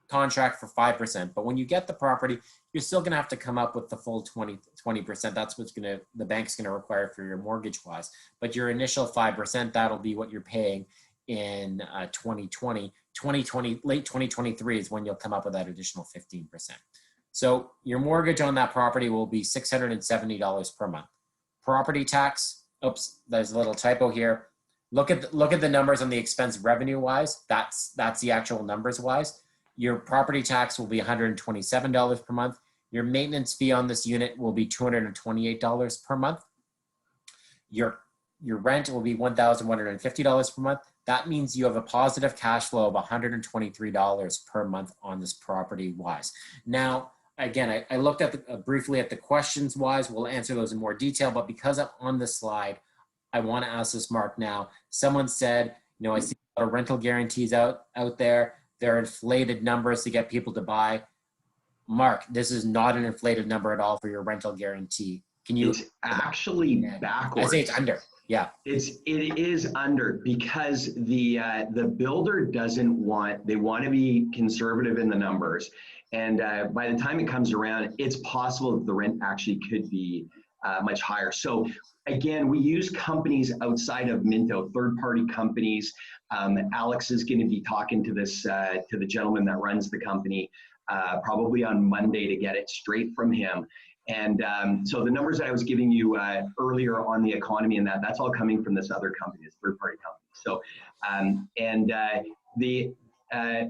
contract for 5%, but when you get the property, you're still going to have to come up with the full 20%. That's what's the bank's going to require for your mortgage wise. But your initial 5%, that'll be what you're paying in 2020. Late 2023 is when you'll come up with that additional 15%. So your mortgage on that property will be $670 per month. Property tax, oops, there's a little typo here. Look at the numbers on the expense revenue wise. That's the actual numbers wise. Your property tax will be $127 per month. Your maintenance fee on this unit will be $228 per month. Your rent will be $1,150 per month. That means you have a positive cash flow of $123 per month on this property wise. Now, again, I looked at briefly at the questions wise. We'll answer those in more detail, but because I'm on this slide, I want to ask this, Mark, now. Someone said, I see a lot of rental guarantees out there. They're inflated numbers to get people to buy. Mark, this is not an inflated number at all for your rental guarantee. Can you? It's actually backwards. I say it's under. Yeah. It is under because the builder they want to be conservative in the numbers. And by the time it comes around, it's possible that the rent actually could be much higher. So again, we use companies outside of Minto, third-party companies. Alex is going to be talking to the gentleman that runs the company probably on Monday to get it straight from him. And so the numbers that I was giving you earlier on the economy and that's all coming from this other company, this third-party company. So the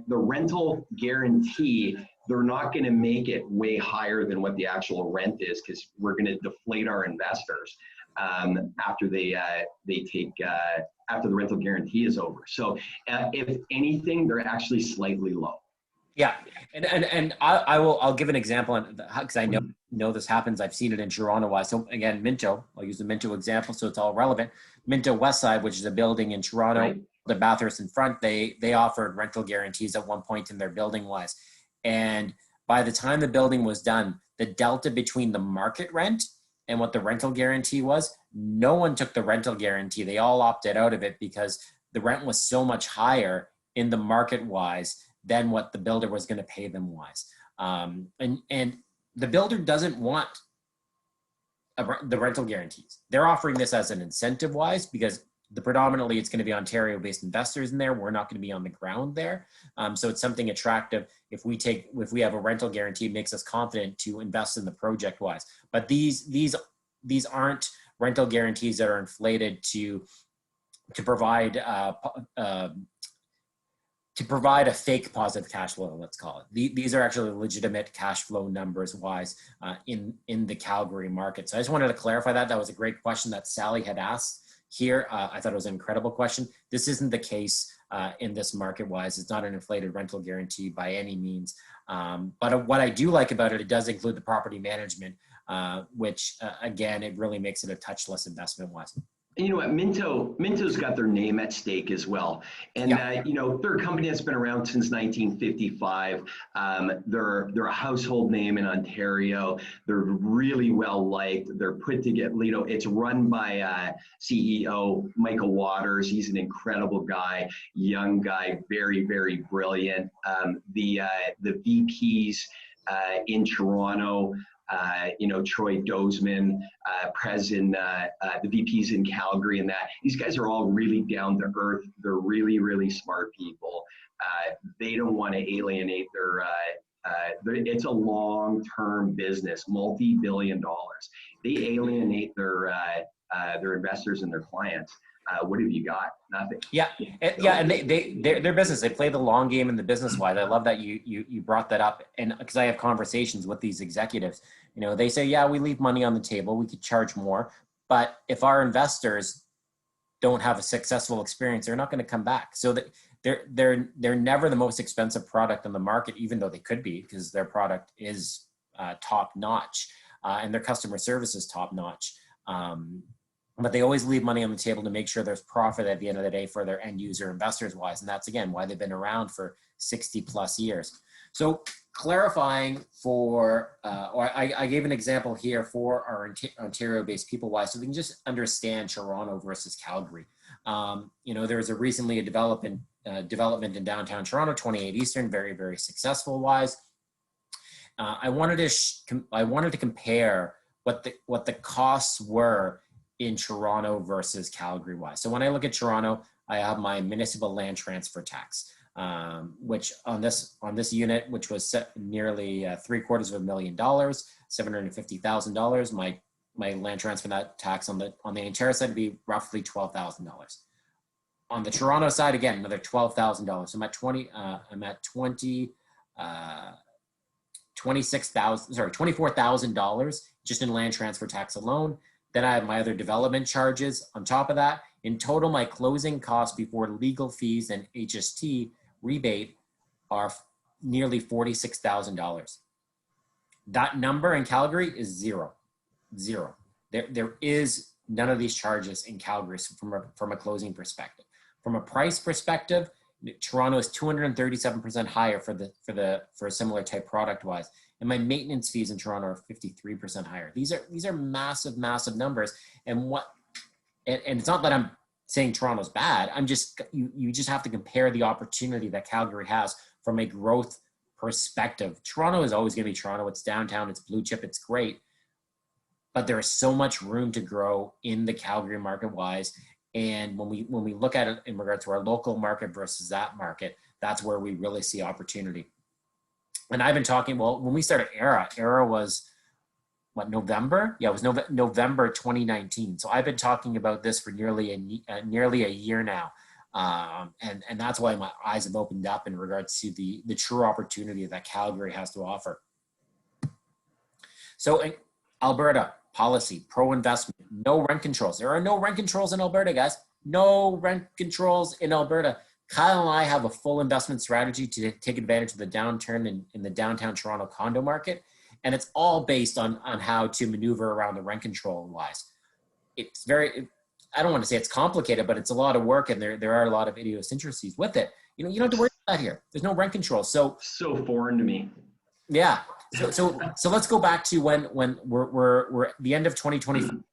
rental guarantee, they're not going to make it way higher than what the actual rent is because we're going to deflate our investors after after the rental guarantee is over. So if anything, they're actually slightly low. Yeah, and I'll give an example because I know this happens. I've seen it in Toronto. So again, Minto. I'll use the Minto example, so it's all relevant. Minto Westside, which is a building in Toronto, right. The Bathurst in front. They offered rental guarantees at one point in their building wise, and by the time the building was done, the delta between the market rent and what the rental guarantee was, no one took the rental guarantee. They all opted out of it because the rent was so much higher in the market wise than what the builder was going to pay them wise. And the builder doesn't want the rental guarantees. They're offering this as an incentive wise because predominantly it's going to be Ontario based investors in there. We're not going to be on the ground there. So it's something attractive. If we have a rental guarantee, it makes us confident to invest in the project wise. But these aren't rental guarantees that are inflated to provide a fake positive cash flow, let's call it. These are actually legitimate cash flow numbers wise in the Calgary market. So I just wanted to clarify that. That was a great question that Sally had asked here. I thought it was an incredible question. This isn't the case in this market wise. It's not an inflated rental guarantee by any means. But what I do like about it, it does include the property management which again, it really makes it a touchless investment wise. And you know what, Minto's got their name at stake as well. And, Yeah. you know, they're a company that's been around since 1955. They're a household name in Ontario. They're really well liked. They're put together, you know, it's run by CEO Michael Waters. He's an incredible guy, young guy, very, very brilliant. The VPs in Toronto, you know, Troy Dozeman, president, the VPs in Calgary, and that these guys are all really down to earth. They're really, really smart people. They don't want to alienate their. It's a long-term business, multi-billion dollars. They alienate their investors and their clients. What have you got? Nothing. Yeah, and their business. They play the long game in the business wise. I love that you brought that up, and because I have conversations with these executives, you know, they say, yeah, we leave money on the table. We could charge more, but if our investors don't have a successful experience, they're not going to come back. So that they're never the most expensive product on the market, even though they could be, because their product is top notch and their customer service is top notch. But they always leave money on the table to make sure there's profit at the end of the day for their end user investors wise. And that's, again, why they've been around for 60 plus years. So clarifying for, or I gave an example here for our Ontario-based people wise, so we can just understand Toronto versus Calgary. You know, there was recently a development in downtown Toronto, 28 Eastern, very, very successful wise. I wanted to compare what the costs were in Toronto versus Calgary wise. So when I look at Toronto, I have my municipal land transfer tax, which on this unit, which was set nearly $750,000, $750,000. My land transfer tax on the Ontario side would be roughly $12,000. On the Toronto side, again, another $12,000. So I'm at $24,000 just in land transfer tax alone. Then I have my other development charges on top of that. In total, my closing costs before legal fees and HST rebate are nearly $46,000. That number in Calgary is zero. There is none of these charges in Calgary from a closing perspective. From a price perspective, Toronto is 237% higher for a similar type product wise. And my maintenance fees in Toronto are 53% higher. These are massive, massive numbers. And it's not that I'm saying Toronto's bad. You just have to compare the opportunity that Calgary has from a growth perspective. Toronto is always going to be Toronto. It's downtown. It's blue chip. It's great. But there is so much room to grow in the Calgary market wise. And when we look at it in regard to our local market versus that market, that's where we really see opportunity. And I've been talking, well, when we started Era was what, November? Yeah, it was November 2019. So I've been talking about this for nearly a year now. And that's why my eyes have opened up in regards to the true opportunity that Calgary has to offer. So in Alberta policy, pro-investment, no rent controls. There are no rent controls in Alberta, guys. No rent controls in Alberta. Kyle and I have a full investment strategy to take advantage of the downturn in the downtown Toronto condo market. And it's all based on how to maneuver around the rent control wise. It's I don't want to say it's complicated, but it's a lot of work, and there are a lot of idiosyncrasies with it. You know, you don't have to worry about that here. There's no rent control. So foreign to me. Yeah. So let's go back to when we're at the end of 2020.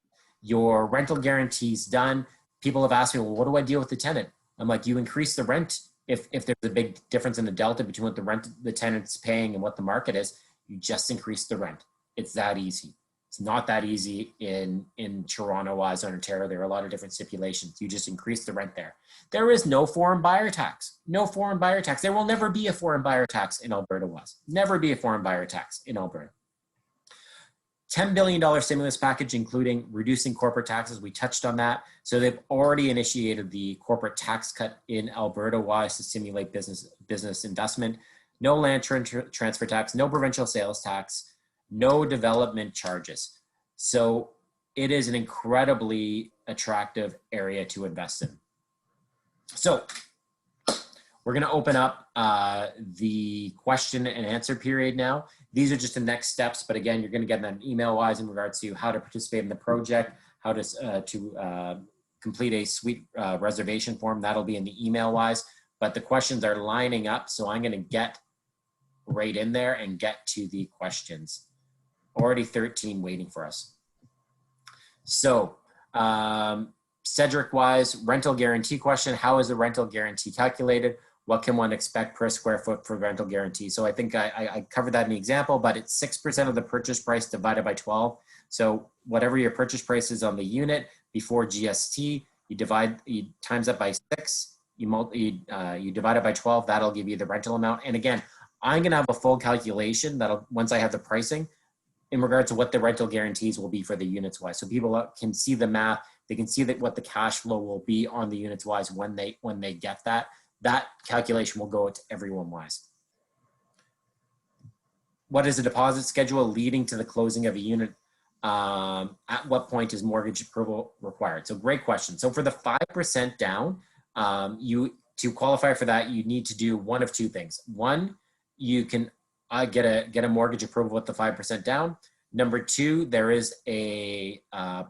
Your rental guarantee's done. People have asked me, well, what do I deal with the tenant? I'm like, you increase the rent if there's a big difference in the delta between what the tenant's paying and what the market is. You just increase the rent. It's that easy. It's not that easy in Toronto wise or Ontario. There are a lot of different stipulations. You just increase the rent there. There is no foreign buyer tax. No foreign buyer tax. There will never be a foreign buyer tax in Alberta wise. Never be a foreign buyer tax in Alberta. $10 billion stimulus package, including reducing corporate taxes. We touched on that. So they've already initiated the corporate tax cut in Alberta wise to stimulate business investment. No land transfer tax, no provincial sales tax, no development charges. So it is an incredibly attractive area to invest in. So we're going to open up the question and answer period now. These are just the next steps, but again, you're going to get an email wise in regards to how to participate in the project, how to complete a suite reservation form. That'll be in the email wise, but the questions are lining up. So I'm going to get right in there and get to the questions. Already 13 waiting for us. So Cedric wise, rental guarantee question. How is the rental guarantee calculated? What can one expect per square foot for rental guarantee? So I think I covered that in the example, but it's 6% of the purchase price divided by 12. So whatever your purchase price is on the unit before GST, you times that by 6, you divide it by 12, that'll give you the rental amount. And again, I'm gonna have a full calculation that'll, once I have the pricing, in regards to what the rental guarantees will be for the units wise. So people can see the math, they can see that what the cash flow will be on the units wise when they get that. That calculation will go to everyone wise. What is the deposit schedule leading to the closing of a unit? At what point is mortgage approval required? So great question. So for the 5% down, to qualify for that, you need to do one of two things. One, you can get a mortgage approval with the 5% down. Number two, there is a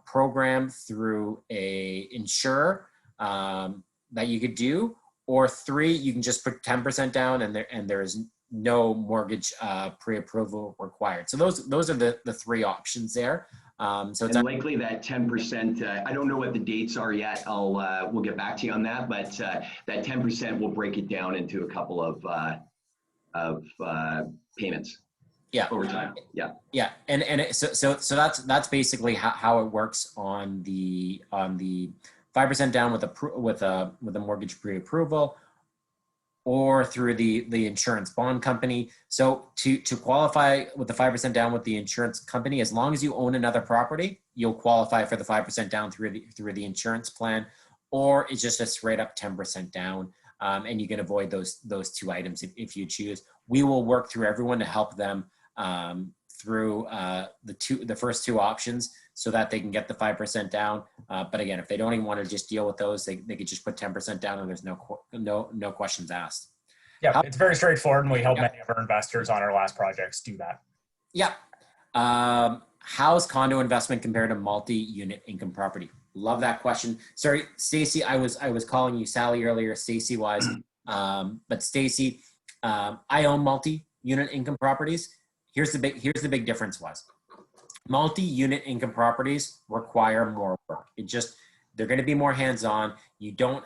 program through a insurer that you could do. Or three, you can just put 10% down and there is no mortgage pre-approval required. So those are the three options there. So it's likely that 10%, I don't know what the dates are yet. We'll get back to you on that, but that 10% will break it down into a couple of payments. Yeah. Over time. Yeah. Yeah. So that's basically how it works on the 5% down with a mortgage pre-approval, or through the insurance bond company. So to qualify with the 5% down with the insurance company, as long as you own another property, you'll qualify for the 5% down through the insurance plan, or it's just a straight up 10% down. And you can avoid those two items if you choose. We will work through everyone to help them through the first two options so that they can get the 5% down. But again, if they don't even want to just deal with those, they could just put 10% down and there's no questions asked. Yeah, it's very straightforward, and we help many of our investors on our last projects do that. Yeah. How's condo investment compared to multi-unit income property? Love that question. Sorry, Stacy, I was calling you Sally earlier, Stacy wise. But Stacy, I own multi-unit income properties. Here's the big difference was multi-unit income properties require more work. They're going to be more hands-on. You don't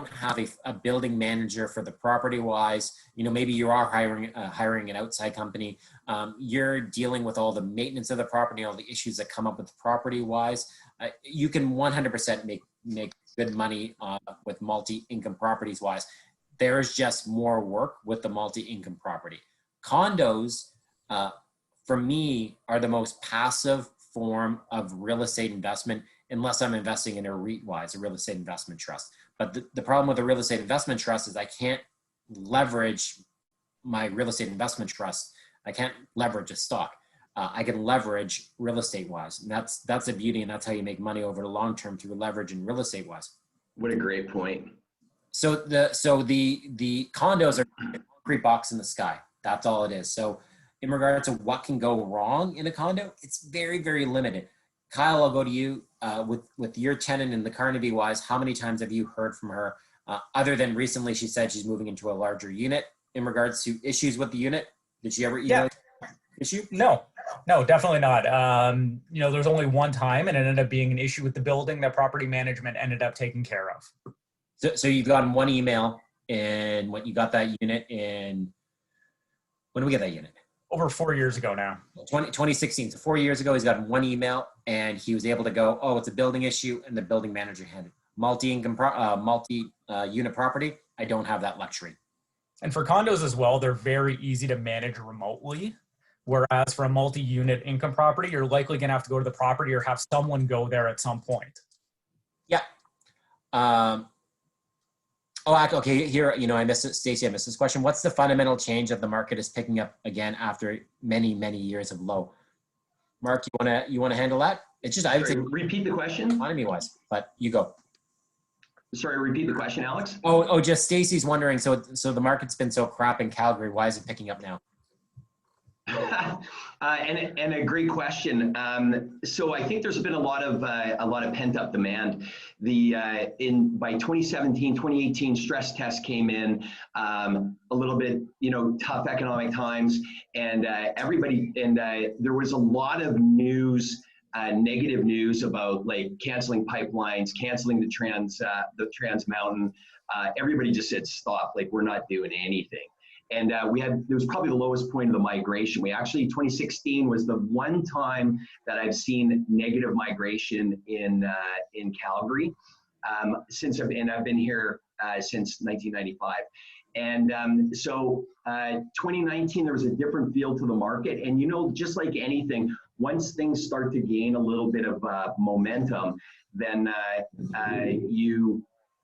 have a building manager for the property wise. Maybe you are hiring an outside company. You're dealing with all the maintenance of the property, all the issues that come up with the property wise. You can 100% make good money with multi-income properties wise. There's just more work with the multi-income property. Condos, for me, are the most passive form of real estate investment, unless I'm investing in a REIT-wise, a real estate investment trust. But the problem with a real estate investment trust is I can't leverage my real estate investment trust. I can't leverage a stock. I can leverage real estate-wise. And that's the beauty, and that's how you make money over the long term, through leverage and real estate-wise. What a great point. So the condos are a concrete box in the sky. That's all it is. So in regards to what can go wrong in a condo, it's very, very limited. Kyle, I'll go to you with your tenant in the Carnaby wise. How many times have you heard from her, other than recently she said she's moving into a larger unit, in regards to issues with the unit? Did she ever email issue? No, definitely not. There's only one time, and it ended up being an issue with the building that property management ended up taking care of. So you've gotten one email, and what you got that unit in, when did we get that unit? Over 4 years ago now. 2016. So 4 years ago, he's gotten one email, and he was able to go, oh, it's a building issue, and the building manager handled it. Multi-unit property, I don't have that luxury. And for condos as well, they're very easy to manage remotely. Whereas for a multi-unit income property, you're likely going to have to go to the property or have someone go there at some point. Yeah. Okay. Here, I missed it. Stacey, I missed this question. What's the fundamental change that the market is picking up again after many, many years of low? Mark, you want to handle that? It's just, I would say, repeat the question. Economy wise, but you go. Sorry, repeat the question, Alex. Just Stacy's wondering. So the market's been so crap in Calgary. Why is it picking up now? And a great question. So I think there's been a lot of pent up demand. By 2017, 2018, stress tests came in, a little bit, tough economic times, and there was a lot of news. Negative news about like canceling pipelines, canceling the Trans Mountain. Everybody just said stop, like we're not doing anything. And it was probably the lowest point of the migration. 2016 was the one time that I've seen negative migration in Calgary I've been here since 1995. And so 2019, there was a different feel to the market. And, just like anything, once things start to gain a little bit of momentum, then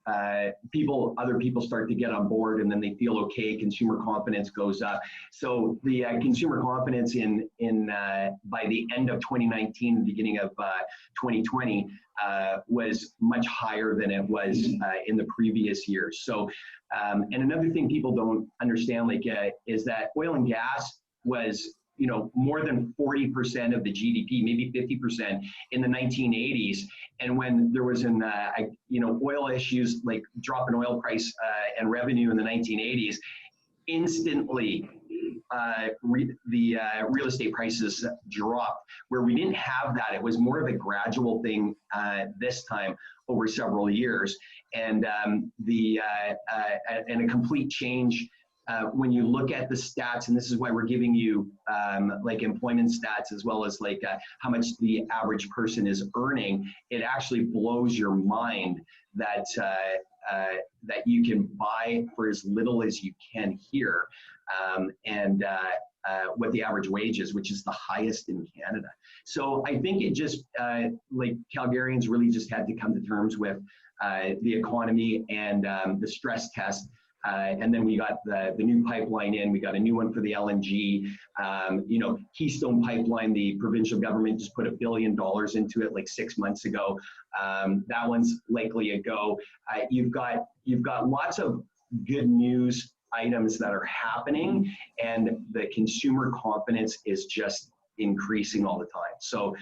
other people start to get on board, and then they feel okay. Consumer confidence goes up. So the consumer confidence by the end of 2019, beginning of 2020, was much higher than it was in the previous years. So, and another thing people don't understand, is that oil and gas was, more than 40% of the GDP, maybe 50% in the 1980s. And when there was oil issues, like drop in oil price and revenue in the 1980s, instantly the real estate prices dropped. Where we didn't have that, it was more of a gradual thing this time over several years, and a complete change. When you look at the stats, and this is why we're giving you employment stats as well as how much the average person is earning, it actually blows your mind that that you can buy for as little as you can here, and what the average wage is, which is the highest in Canada. So I think it just Calgarians really just had to come to terms with the economy and the stress test. And then we got the new pipeline in. We got a new one for the LNG. Keystone Pipeline, the provincial government just put $1 billion into it 6 months ago. That one's likely a go. You've got lots of good news items that are happening, and the consumer confidence is just increasing all the time. So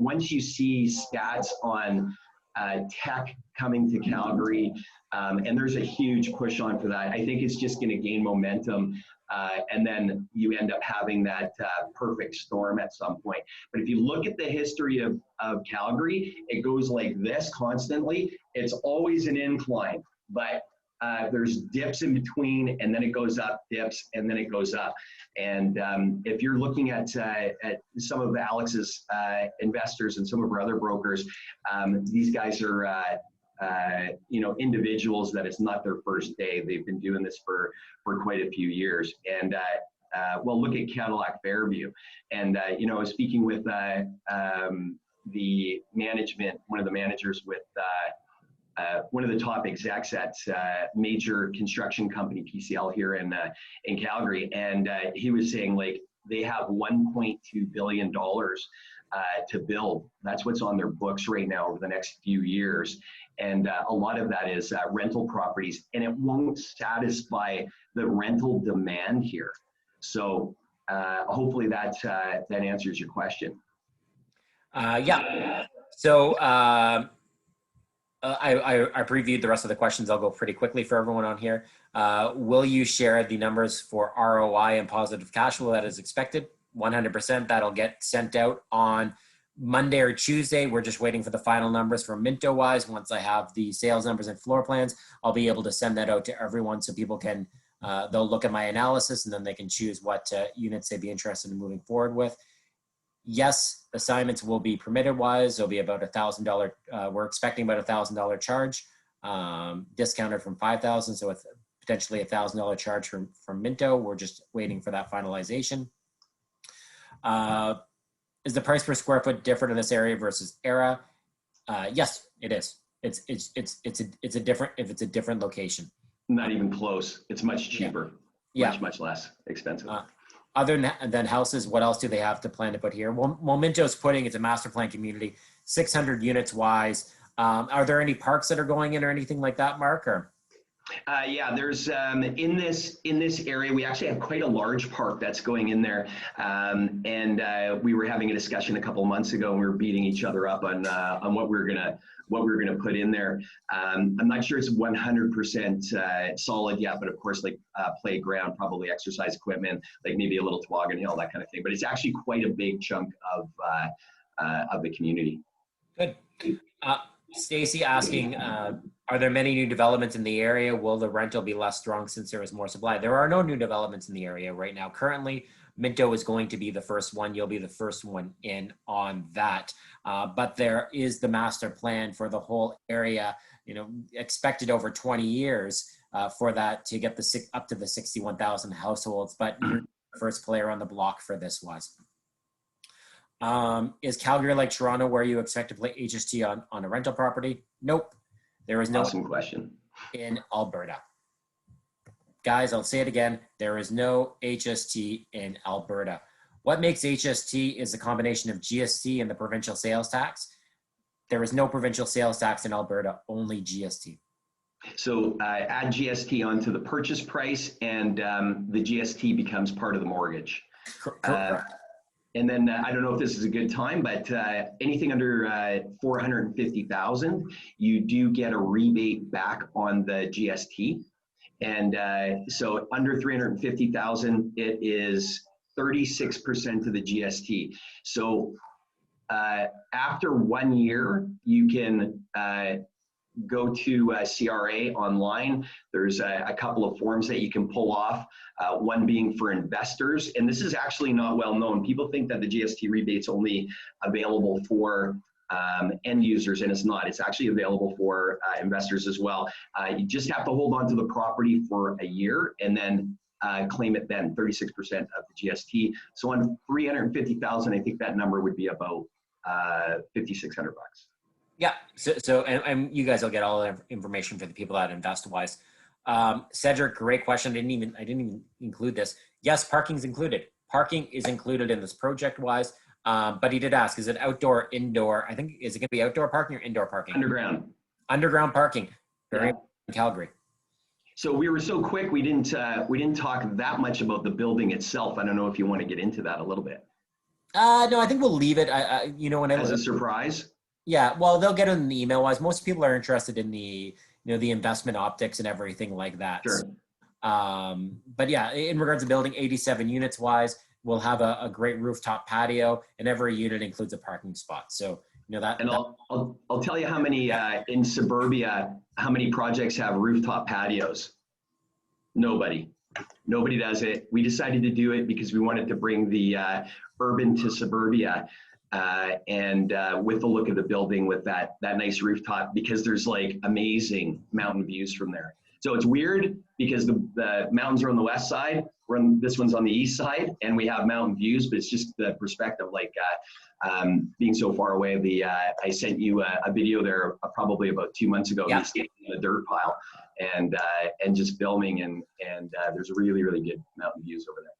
once you see stats on tech coming to Calgary, and there's a huge push on for that, I think it's just going to gain momentum, and then you end up having that perfect storm at some point. But if you look at the history of Calgary, it goes like this constantly. It's always an incline, but there's dips in between, and then it goes up, dips, and then it goes up. And if you're looking at some of Alex's investors and some of our other brokers, these guys are individuals that it's not their first day. They've been doing this for quite a few years. And look at Cadillac Fairview. And I was speaking with the management, one of the managers with one of the top execs at major construction company PCL here in Calgary, and he was saying they have $1.2 billion to build. That's what's on their books right now over the next few years, and a lot of that is rental properties, and it won't satisfy the rental demand here. So hopefully that answers your question. Yeah. So. I previewed the rest of the questions. I'll go pretty quickly for everyone on here. Will you share the numbers for ROI and positive cash flow that is expected? 100%. That'll get sent out on Monday or Tuesday. We're just waiting for the final numbers for Minto wise. Once I have the sales numbers and floor plans, I'll be able to send that out to everyone so people can, they'll look at my analysis and then they can choose what units they'd be interested in moving forward with. Yes, assignments will be permitted wise. There'll be about $1,000. We're expecting about $1,000 charge, discounted from $5,000. So it's potentially $1,000 charge from Minto. We're just waiting for that finalization. Is the price per square foot different in this area versus Era? Yes, it is. It's a different location. Not even close. It's much cheaper. Yeah. Much less expensive. Other than houses, what else do they have to plan to put here? Well, Minto's putting, it's a master plan community, 600 units wise. Are there any parks that are going in or anything like that, Mark? Or Yeah, there's in this area, we actually have quite a large park that's going in there, and we were having a discussion a couple of months ago, and we were beating each other up on what we were gonna put in there. I'm not sure it's 100% solid yet, but of course, like playground, probably exercise equipment, like maybe a little toboggan hill, that kind of thing. But it's actually quite a big chunk of the community. good. Stacy asking, are there many new developments in the area? Will the rental be less strong since there is more supply? There are no new developments in the area right now. Currently, Minto is going to be the first one. You'll be the first one in on that. But there is the master plan for the whole area, expected over 20 years for that to get up to the 61,000 households. But you're the first player on the block for this was. Is Calgary like Toronto where you expect to play HST on a rental property? Nope. There is no Awesome question. in Alberta. Guys, I'll say it again. There is no HST in Alberta. What makes HST is a combination of GST and the provincial sales tax. There is no provincial sales tax in Alberta, only GST. So add GST onto the purchase price, and the GST becomes part of the mortgage. Correct. And then I don't know if this is a good time, but anything under 450,000, you do get a rebate back on the GST. And so under 350,000, it is 36% of the GST. So after 1 year, you can go to CRA online. There's a couple of forms that you can pull off, one being for investors. And this is actually not well known. People think that the GST rebate's only available for end users, and it's not. It's actually available for investors as well. You just have to hold on to the property for a year and then claim it then, 36% of the GST. So on 350,000, I think that number would be about $5,600. Yeah. So and you guys will get all the information for the people that invest wise. Cedric, great question. I didn't even include this. Yes, parking's included. Parking is included in this project wise. But he did ask, is it outdoor, indoor? I think, is it going to be outdoor parking or indoor parking? Underground. Underground parking. Very important in Calgary. So we were so quick, we didn't talk that much about the building itself. I don't know if you want to get into that a little bit. No, I think we'll leave it. As a surprise. Yeah, well, they'll get it in the email wise. Most people are interested in the, the investment optics and everything like that. Sure. But yeah, in regards to building 87 units wise, we'll have a great rooftop patio, and every unit includes a parking spot. So, that. And I'll tell you how many in suburbia, how many projects have rooftop patios. Nobody does it. We decided to do it because we wanted to bring the urban to suburbia. And with the look of the building with that nice rooftop, because there's like amazing mountain views from there. So it's weird because the mountains are on the west side, this one's on the east side, and we have mountain views, but it's just the perspective, like being so far away. I sent you a video there probably about 2 months ago, yeah. Standing in a dirt pile and just filming, and there's really, really good mountain views over there.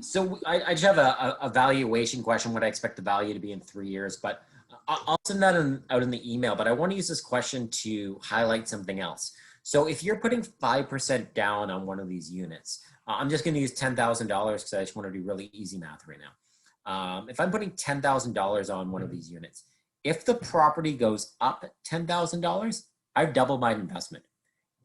So I just have a valuation question. What I expect the value to be in 3 years, but I'll send that out in the email. But I want to use this question to highlight something else. So if you're putting 5% down on one of these units, I'm just going to use $10,000 because I just want to do really easy math right now. If I'm putting $10,000 on one of these units, if the property goes up $10,000, I've doubled my investment.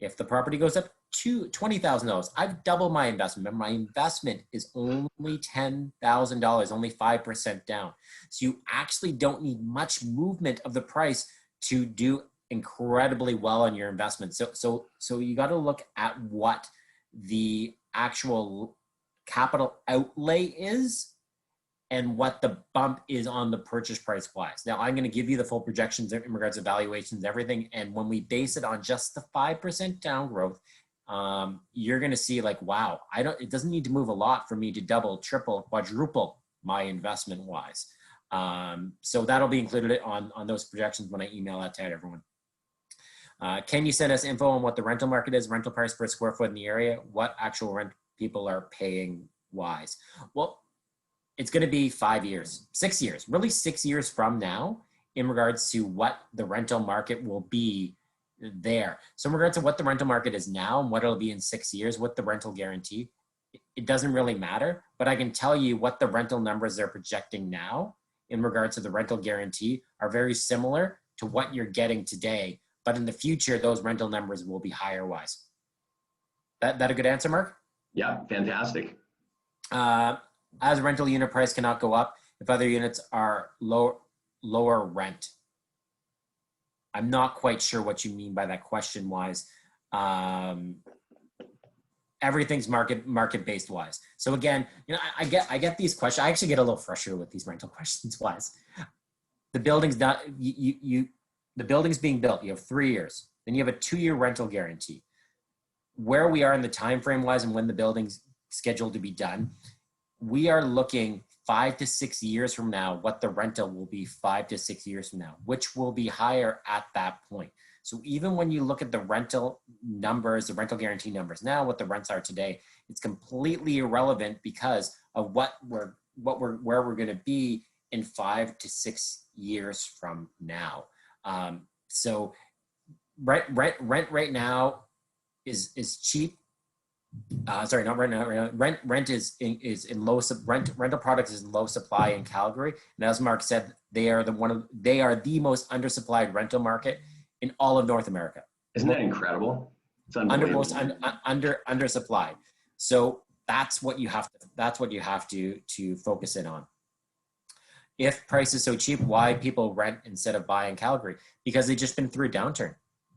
If the property goes up to $20,000, I've doubled my investment. Remember, my investment is only $10,000, only 5% down. So you actually don't need much movement of the price to do incredibly well on your investment. So you got to look at what the actual capital outlay is and what the bump is on the purchase price wise. Now I'm going to give you the full projections in regards to valuations, everything. And when we base it on just the 5% down growth, you're going to see like, wow, it doesn't need to move a lot for me to double, triple, quadruple my investment wise. So that'll be included on those projections when I email that to everyone. Can you send us info on what the rental market is, rental price per square foot in the area, what actual rent people are paying wise? Well, it's going to be 5 years, 6 years, really 6 years from now in regards to what the rental market will be there. So in regards to what the rental market is now and what it'll be in 6 years with the rental guarantee, it doesn't really matter, but I can tell you what the rental numbers they're projecting now in regards to the rental guarantee are very similar to what you're getting today. But in the future, those rental numbers will be higher wise. That a good answer, Mark? Yeah, fantastic. As rental unit price cannot go up if other units are lower rent. I'm not quite sure what you mean by that question wise. Everything's market based wise. So again, I get these questions. I actually get a little frustrated with these rental questions wise. The building's not the building's being built. You have 3 years. Then you have a 2-year rental guarantee. Where we are in the time frame wise and when the building's scheduled to be done, we are looking 5 to 6 years from now, what the rental will be 5 to 6 years from now, which will be higher at that point. So even when you look at the rental numbers, the rental guarantee numbers now, what the rents are today, it's completely irrelevant because of where we're going to be in 5 to 6 years from now. So rent right now is cheap. Sorry, not right now. Rent is in low rental products is in low supply in Calgary, and as Mark said, they are the most undersupplied rental market in all of North America. Isn't that incredible? It's unbelievable. Undersupplied. So that's what you have to focus in on. If price is so cheap, why people rent instead of buy in Calgary? Because they've just been through a downturn.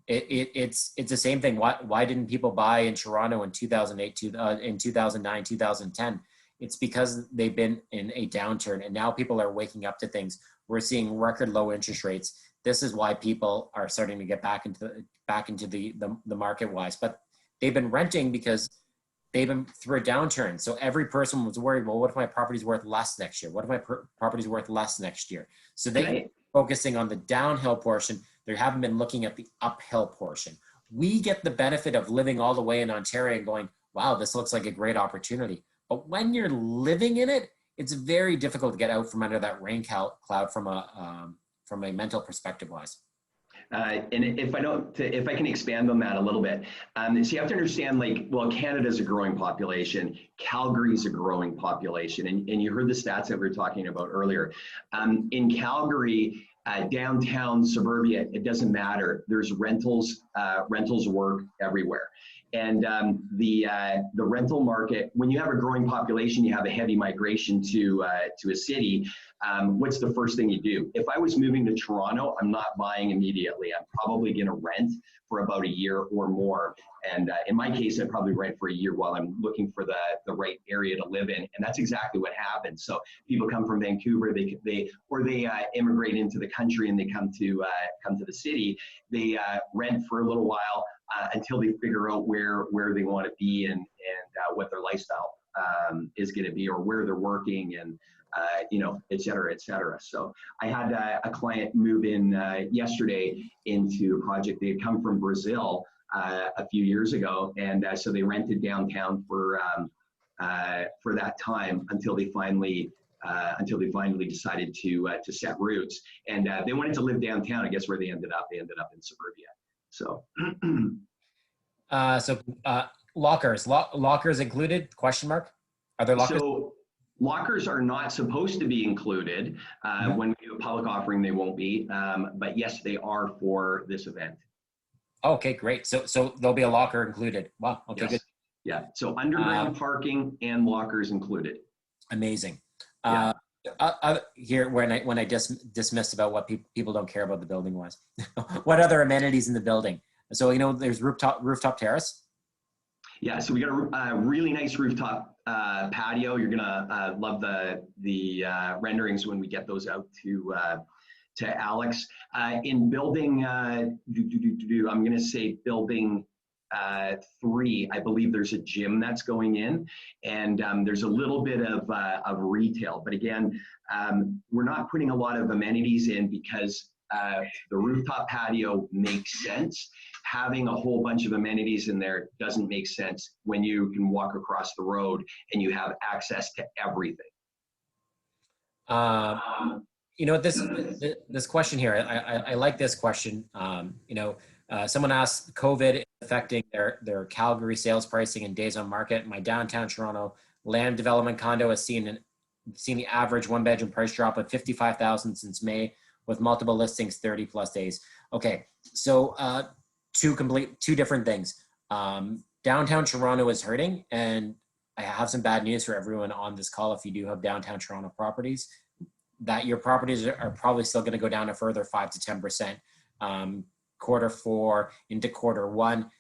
It's the same thing. Why didn't people buy in Toronto in 2008, in 2009, 2010? It's because they've been in a downturn, and now people are waking up to things. We're seeing record low interest rates. This is why people are starting to get back into the market wise. But they've been renting because they've been through a downturn. So every person was worried, well, what if my property's worth less next year? What if my property's worth less next year? So they focusing on the downhill portion. They haven't been looking at the uphill portion. We get the benefit of living all the way in Ontario and going, wow, this looks like a great opportunity. But when you're living in it, it's very difficult to get out from under that rain cloud from a mental perspective wise. And if I can expand on that a little bit, so you have to understand, Canada's a growing population, Calgary's a growing population, and you heard the stats that we were talking about earlier. In Calgary, downtown suburbia, it doesn't matter. There's rentals work everywhere. And the rental market, when you have a growing population, you have a heavy migration to a city. What's the first thing you do? If I was moving to Toronto, I'm not buying immediately. I'm probably going to rent for about a year or more. And in my case, I'd probably rent for a year while I'm looking for the right area to live in. And that's exactly what happens. So people come from Vancouver, they immigrate into the country and they come to the city. They rent for a little while until they figure out where they want to be and what their lifestyle is going to be, or where they're working, and et cetera, et cetera. So I had a client move in yesterday into a project. They had come from Brazil a few years ago, and so they rented downtown for that time until they finally decided to set roots. And they wanted to live downtown. I guess where they ended up? They ended up in suburbia. So. Lockers included? Question mark. Are there lockers? So lockers are not supposed to be included. When we do a public offering, they won't be. But yes, they are for this event. Okay, great. So there'll be a locker included. Wow. Okay, yes. Good. Yeah. So underground parking and lockers included. Amazing. Yeah. Here, when I dismissed about what people don't care about the building wise, what other amenities in the building? So there's rooftop terrace. Yeah, so we got a really nice rooftop patio. You're gonna love the renderings when we get those out to Alex. In building, I'm gonna say building 3, I believe there's a gym that's going in, and there's a little bit of retail. But again, we're not putting a lot of amenities in because the rooftop patio makes sense. Having a whole bunch of amenities in there doesn't make sense when you can walk across the road and you have access to everything. You know, this question here, I like this question. Someone asked, COVID affecting their Calgary sales pricing and days on market. My downtown Toronto land development condo has seen the average one bedroom price drop of 55,000 since May, with multiple listings 30 plus days. Okay, so two different things. Downtown Toronto is hurting, and I have some bad news for everyone on this call. If you do have downtown Toronto properties, that your properties are probably still going to go down a further 5 to 10%. Q4 into Q1,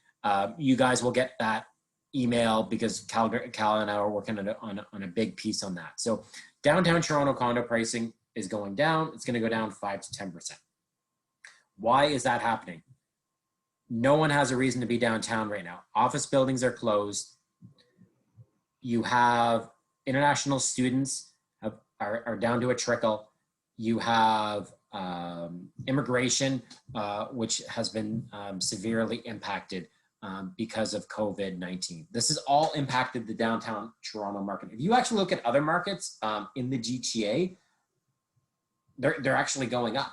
you guys will get that email because Cal and I are working on a big piece on that. So downtown Toronto condo pricing is going down. It's going to go down 5 to 10%. Why is that happening? No one has a reason to be downtown right now. Office buildings are closed. You have international students are down to a trickle. You have immigration, which has been severely impacted because of COVID-19. This has all impacted the downtown Toronto market. If you actually look at other markets in the GTA, they're actually going up.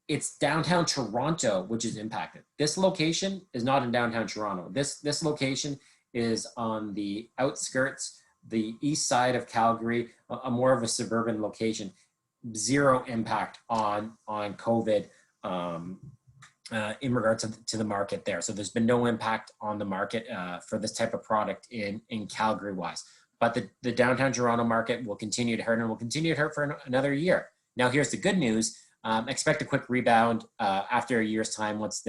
It's downtown Toronto which is impacted. This location is not in downtown Toronto. This location is on the outskirts, the east side of Calgary, a more of a suburban location. Zero impact on COVID in regards to the market there. So there's been no impact on the market for this type of product in Calgary wise. But the downtown Toronto market will continue to hurt, and will continue to hurt for another year. Now here's the good news. Expect a quick rebound after a year's time once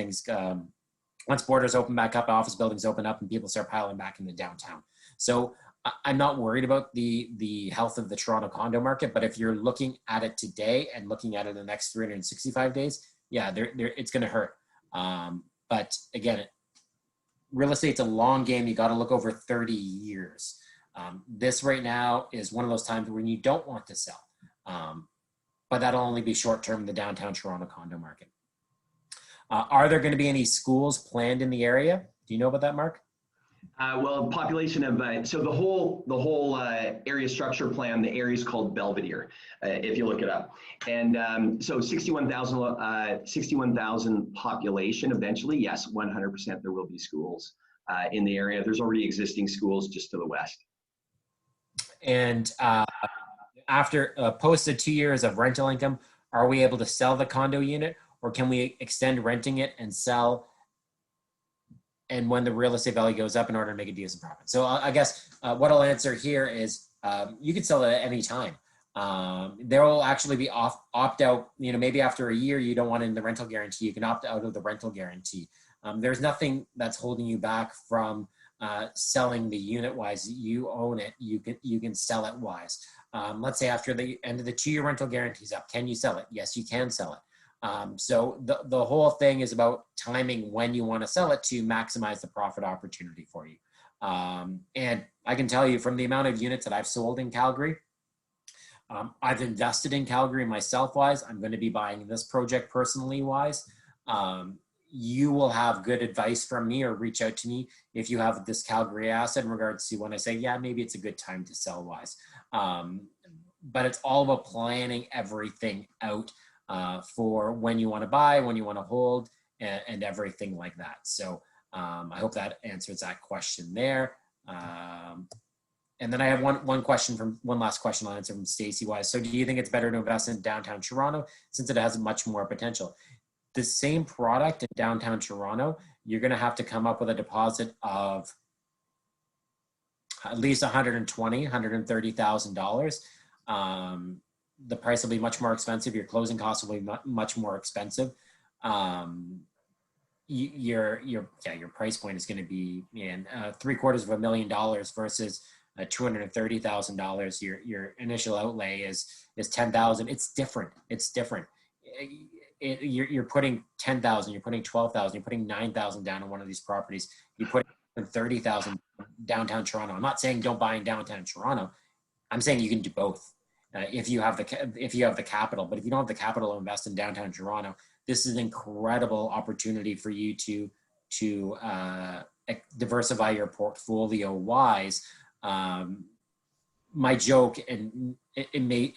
borders open back up, office buildings open up, and people start piling back in the downtown. So I'm not worried about the health of the Toronto condo market, but if you're looking at it today and looking at it in the next 365 days, yeah, it's going to hurt. But again, real estate's a long game. You got to look over 30 years. This right now is one of those times when you don't want to sell. But that'll only be short-term in the downtown Toronto condo market. Are there going to be any schools planned in the area? Do you know about that, Mark? Well, population of so the whole area structure plan. The area is called Belvedere, if you look it up. And so 61,000 population. Eventually, yes, 100% there will be schools in the area. There's already existing schools just to the west. And after posted 2 years of rental income, are we able to sell the condo unit, or can we extend renting it and sell? And when the real estate value goes up in order to make a decent profit. So I guess what I'll answer here is you can sell it at any time. There will actually be opt out, maybe after a year, you don't want it in the rental guarantee, you can opt out of the rental guarantee. There's nothing that's holding you back from selling the unit wise. You own it, you can sell it wise. Let's say after the end of the 2-year rental guarantee is up, can you sell it? Yes, you can sell it. So the whole thing is about timing when you want to sell it to maximize the profit opportunity for you. And I can tell you from the amount of units that I've sold in Calgary, I've invested in Calgary myself wise. I'm going to be buying this project personally wise. You will have good advice from me or reach out to me if you have this Calgary asset in regards to when I say, yeah, maybe it's a good time to sell wise. But it's all about planning everything out for when you want to buy, when you want to hold, and everything like that. So I hope that answers that question there. And then I have one last question I'll answer from Stacy Wise. So do you think it's better to invest in downtown Toronto since it has much more potential? The same product in downtown Toronto, you're going to have to come up with a deposit of at least $120,000, $130,000. The price will be much more expensive. Your closing costs will be much more expensive. Your price point is going to be $750,000 versus $230,000. Your initial outlay is $10,000. It's different. You're putting $10,000. You're putting $12,000. You're putting $9,000 down on one of these properties. You put $30,000 downtown Toronto. I'm not saying don't buy in downtown Toronto. I'm saying you can do both. If you have the capital, but if you don't have the capital to invest in downtown Toronto, this is an incredible opportunity for you to diversify your portfolio wise. My joke, and it may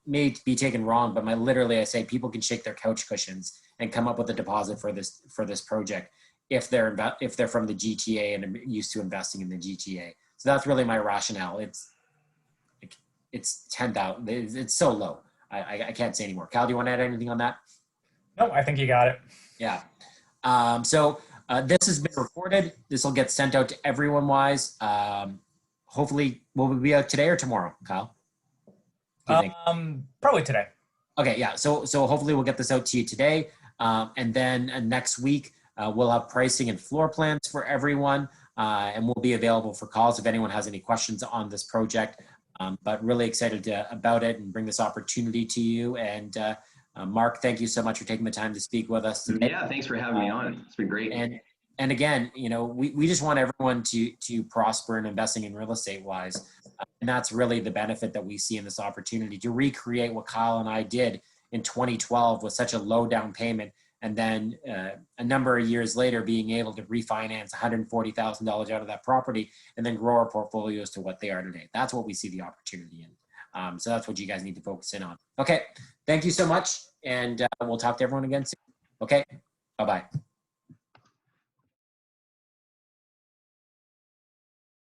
may be taken wrong, but literally I say people can shake their couch cushions and come up with a deposit for this project if they're from the GTA and are used to investing in the GTA. So that's really my rationale. It's 10,000. It's so low. I can't say anymore. Cal, do you want to add anything on that? No, I think you got it. Yeah. So this has been recorded. This will get sent out to everyone. Hopefully, will we be out today or tomorrow, Kyle? Do you think? Probably today. Okay, yeah. So hopefully we'll get this out to you today, and then next week we'll have pricing and floor plans for everyone, and we'll be available for calls if anyone has any questions on this project. But really excited about it and bring this opportunity to you. And Mark, thank you so much for taking the time to speak with us today. Yeah, thanks for having me on. It's been great. And again, we just want everyone to prosper in investing in real estate wise. And that's really the benefit that we see in this opportunity to recreate what Kyle and I did in 2012 with such a low down payment. And then a number of years later, being able to refinance $140,000 out of that property and then grow our portfolios to what they are today. That's what we see the opportunity in. So that's what you guys need to focus in on. Okay. Thank you so much. And we'll talk to everyone again soon. Okay. Bye-bye.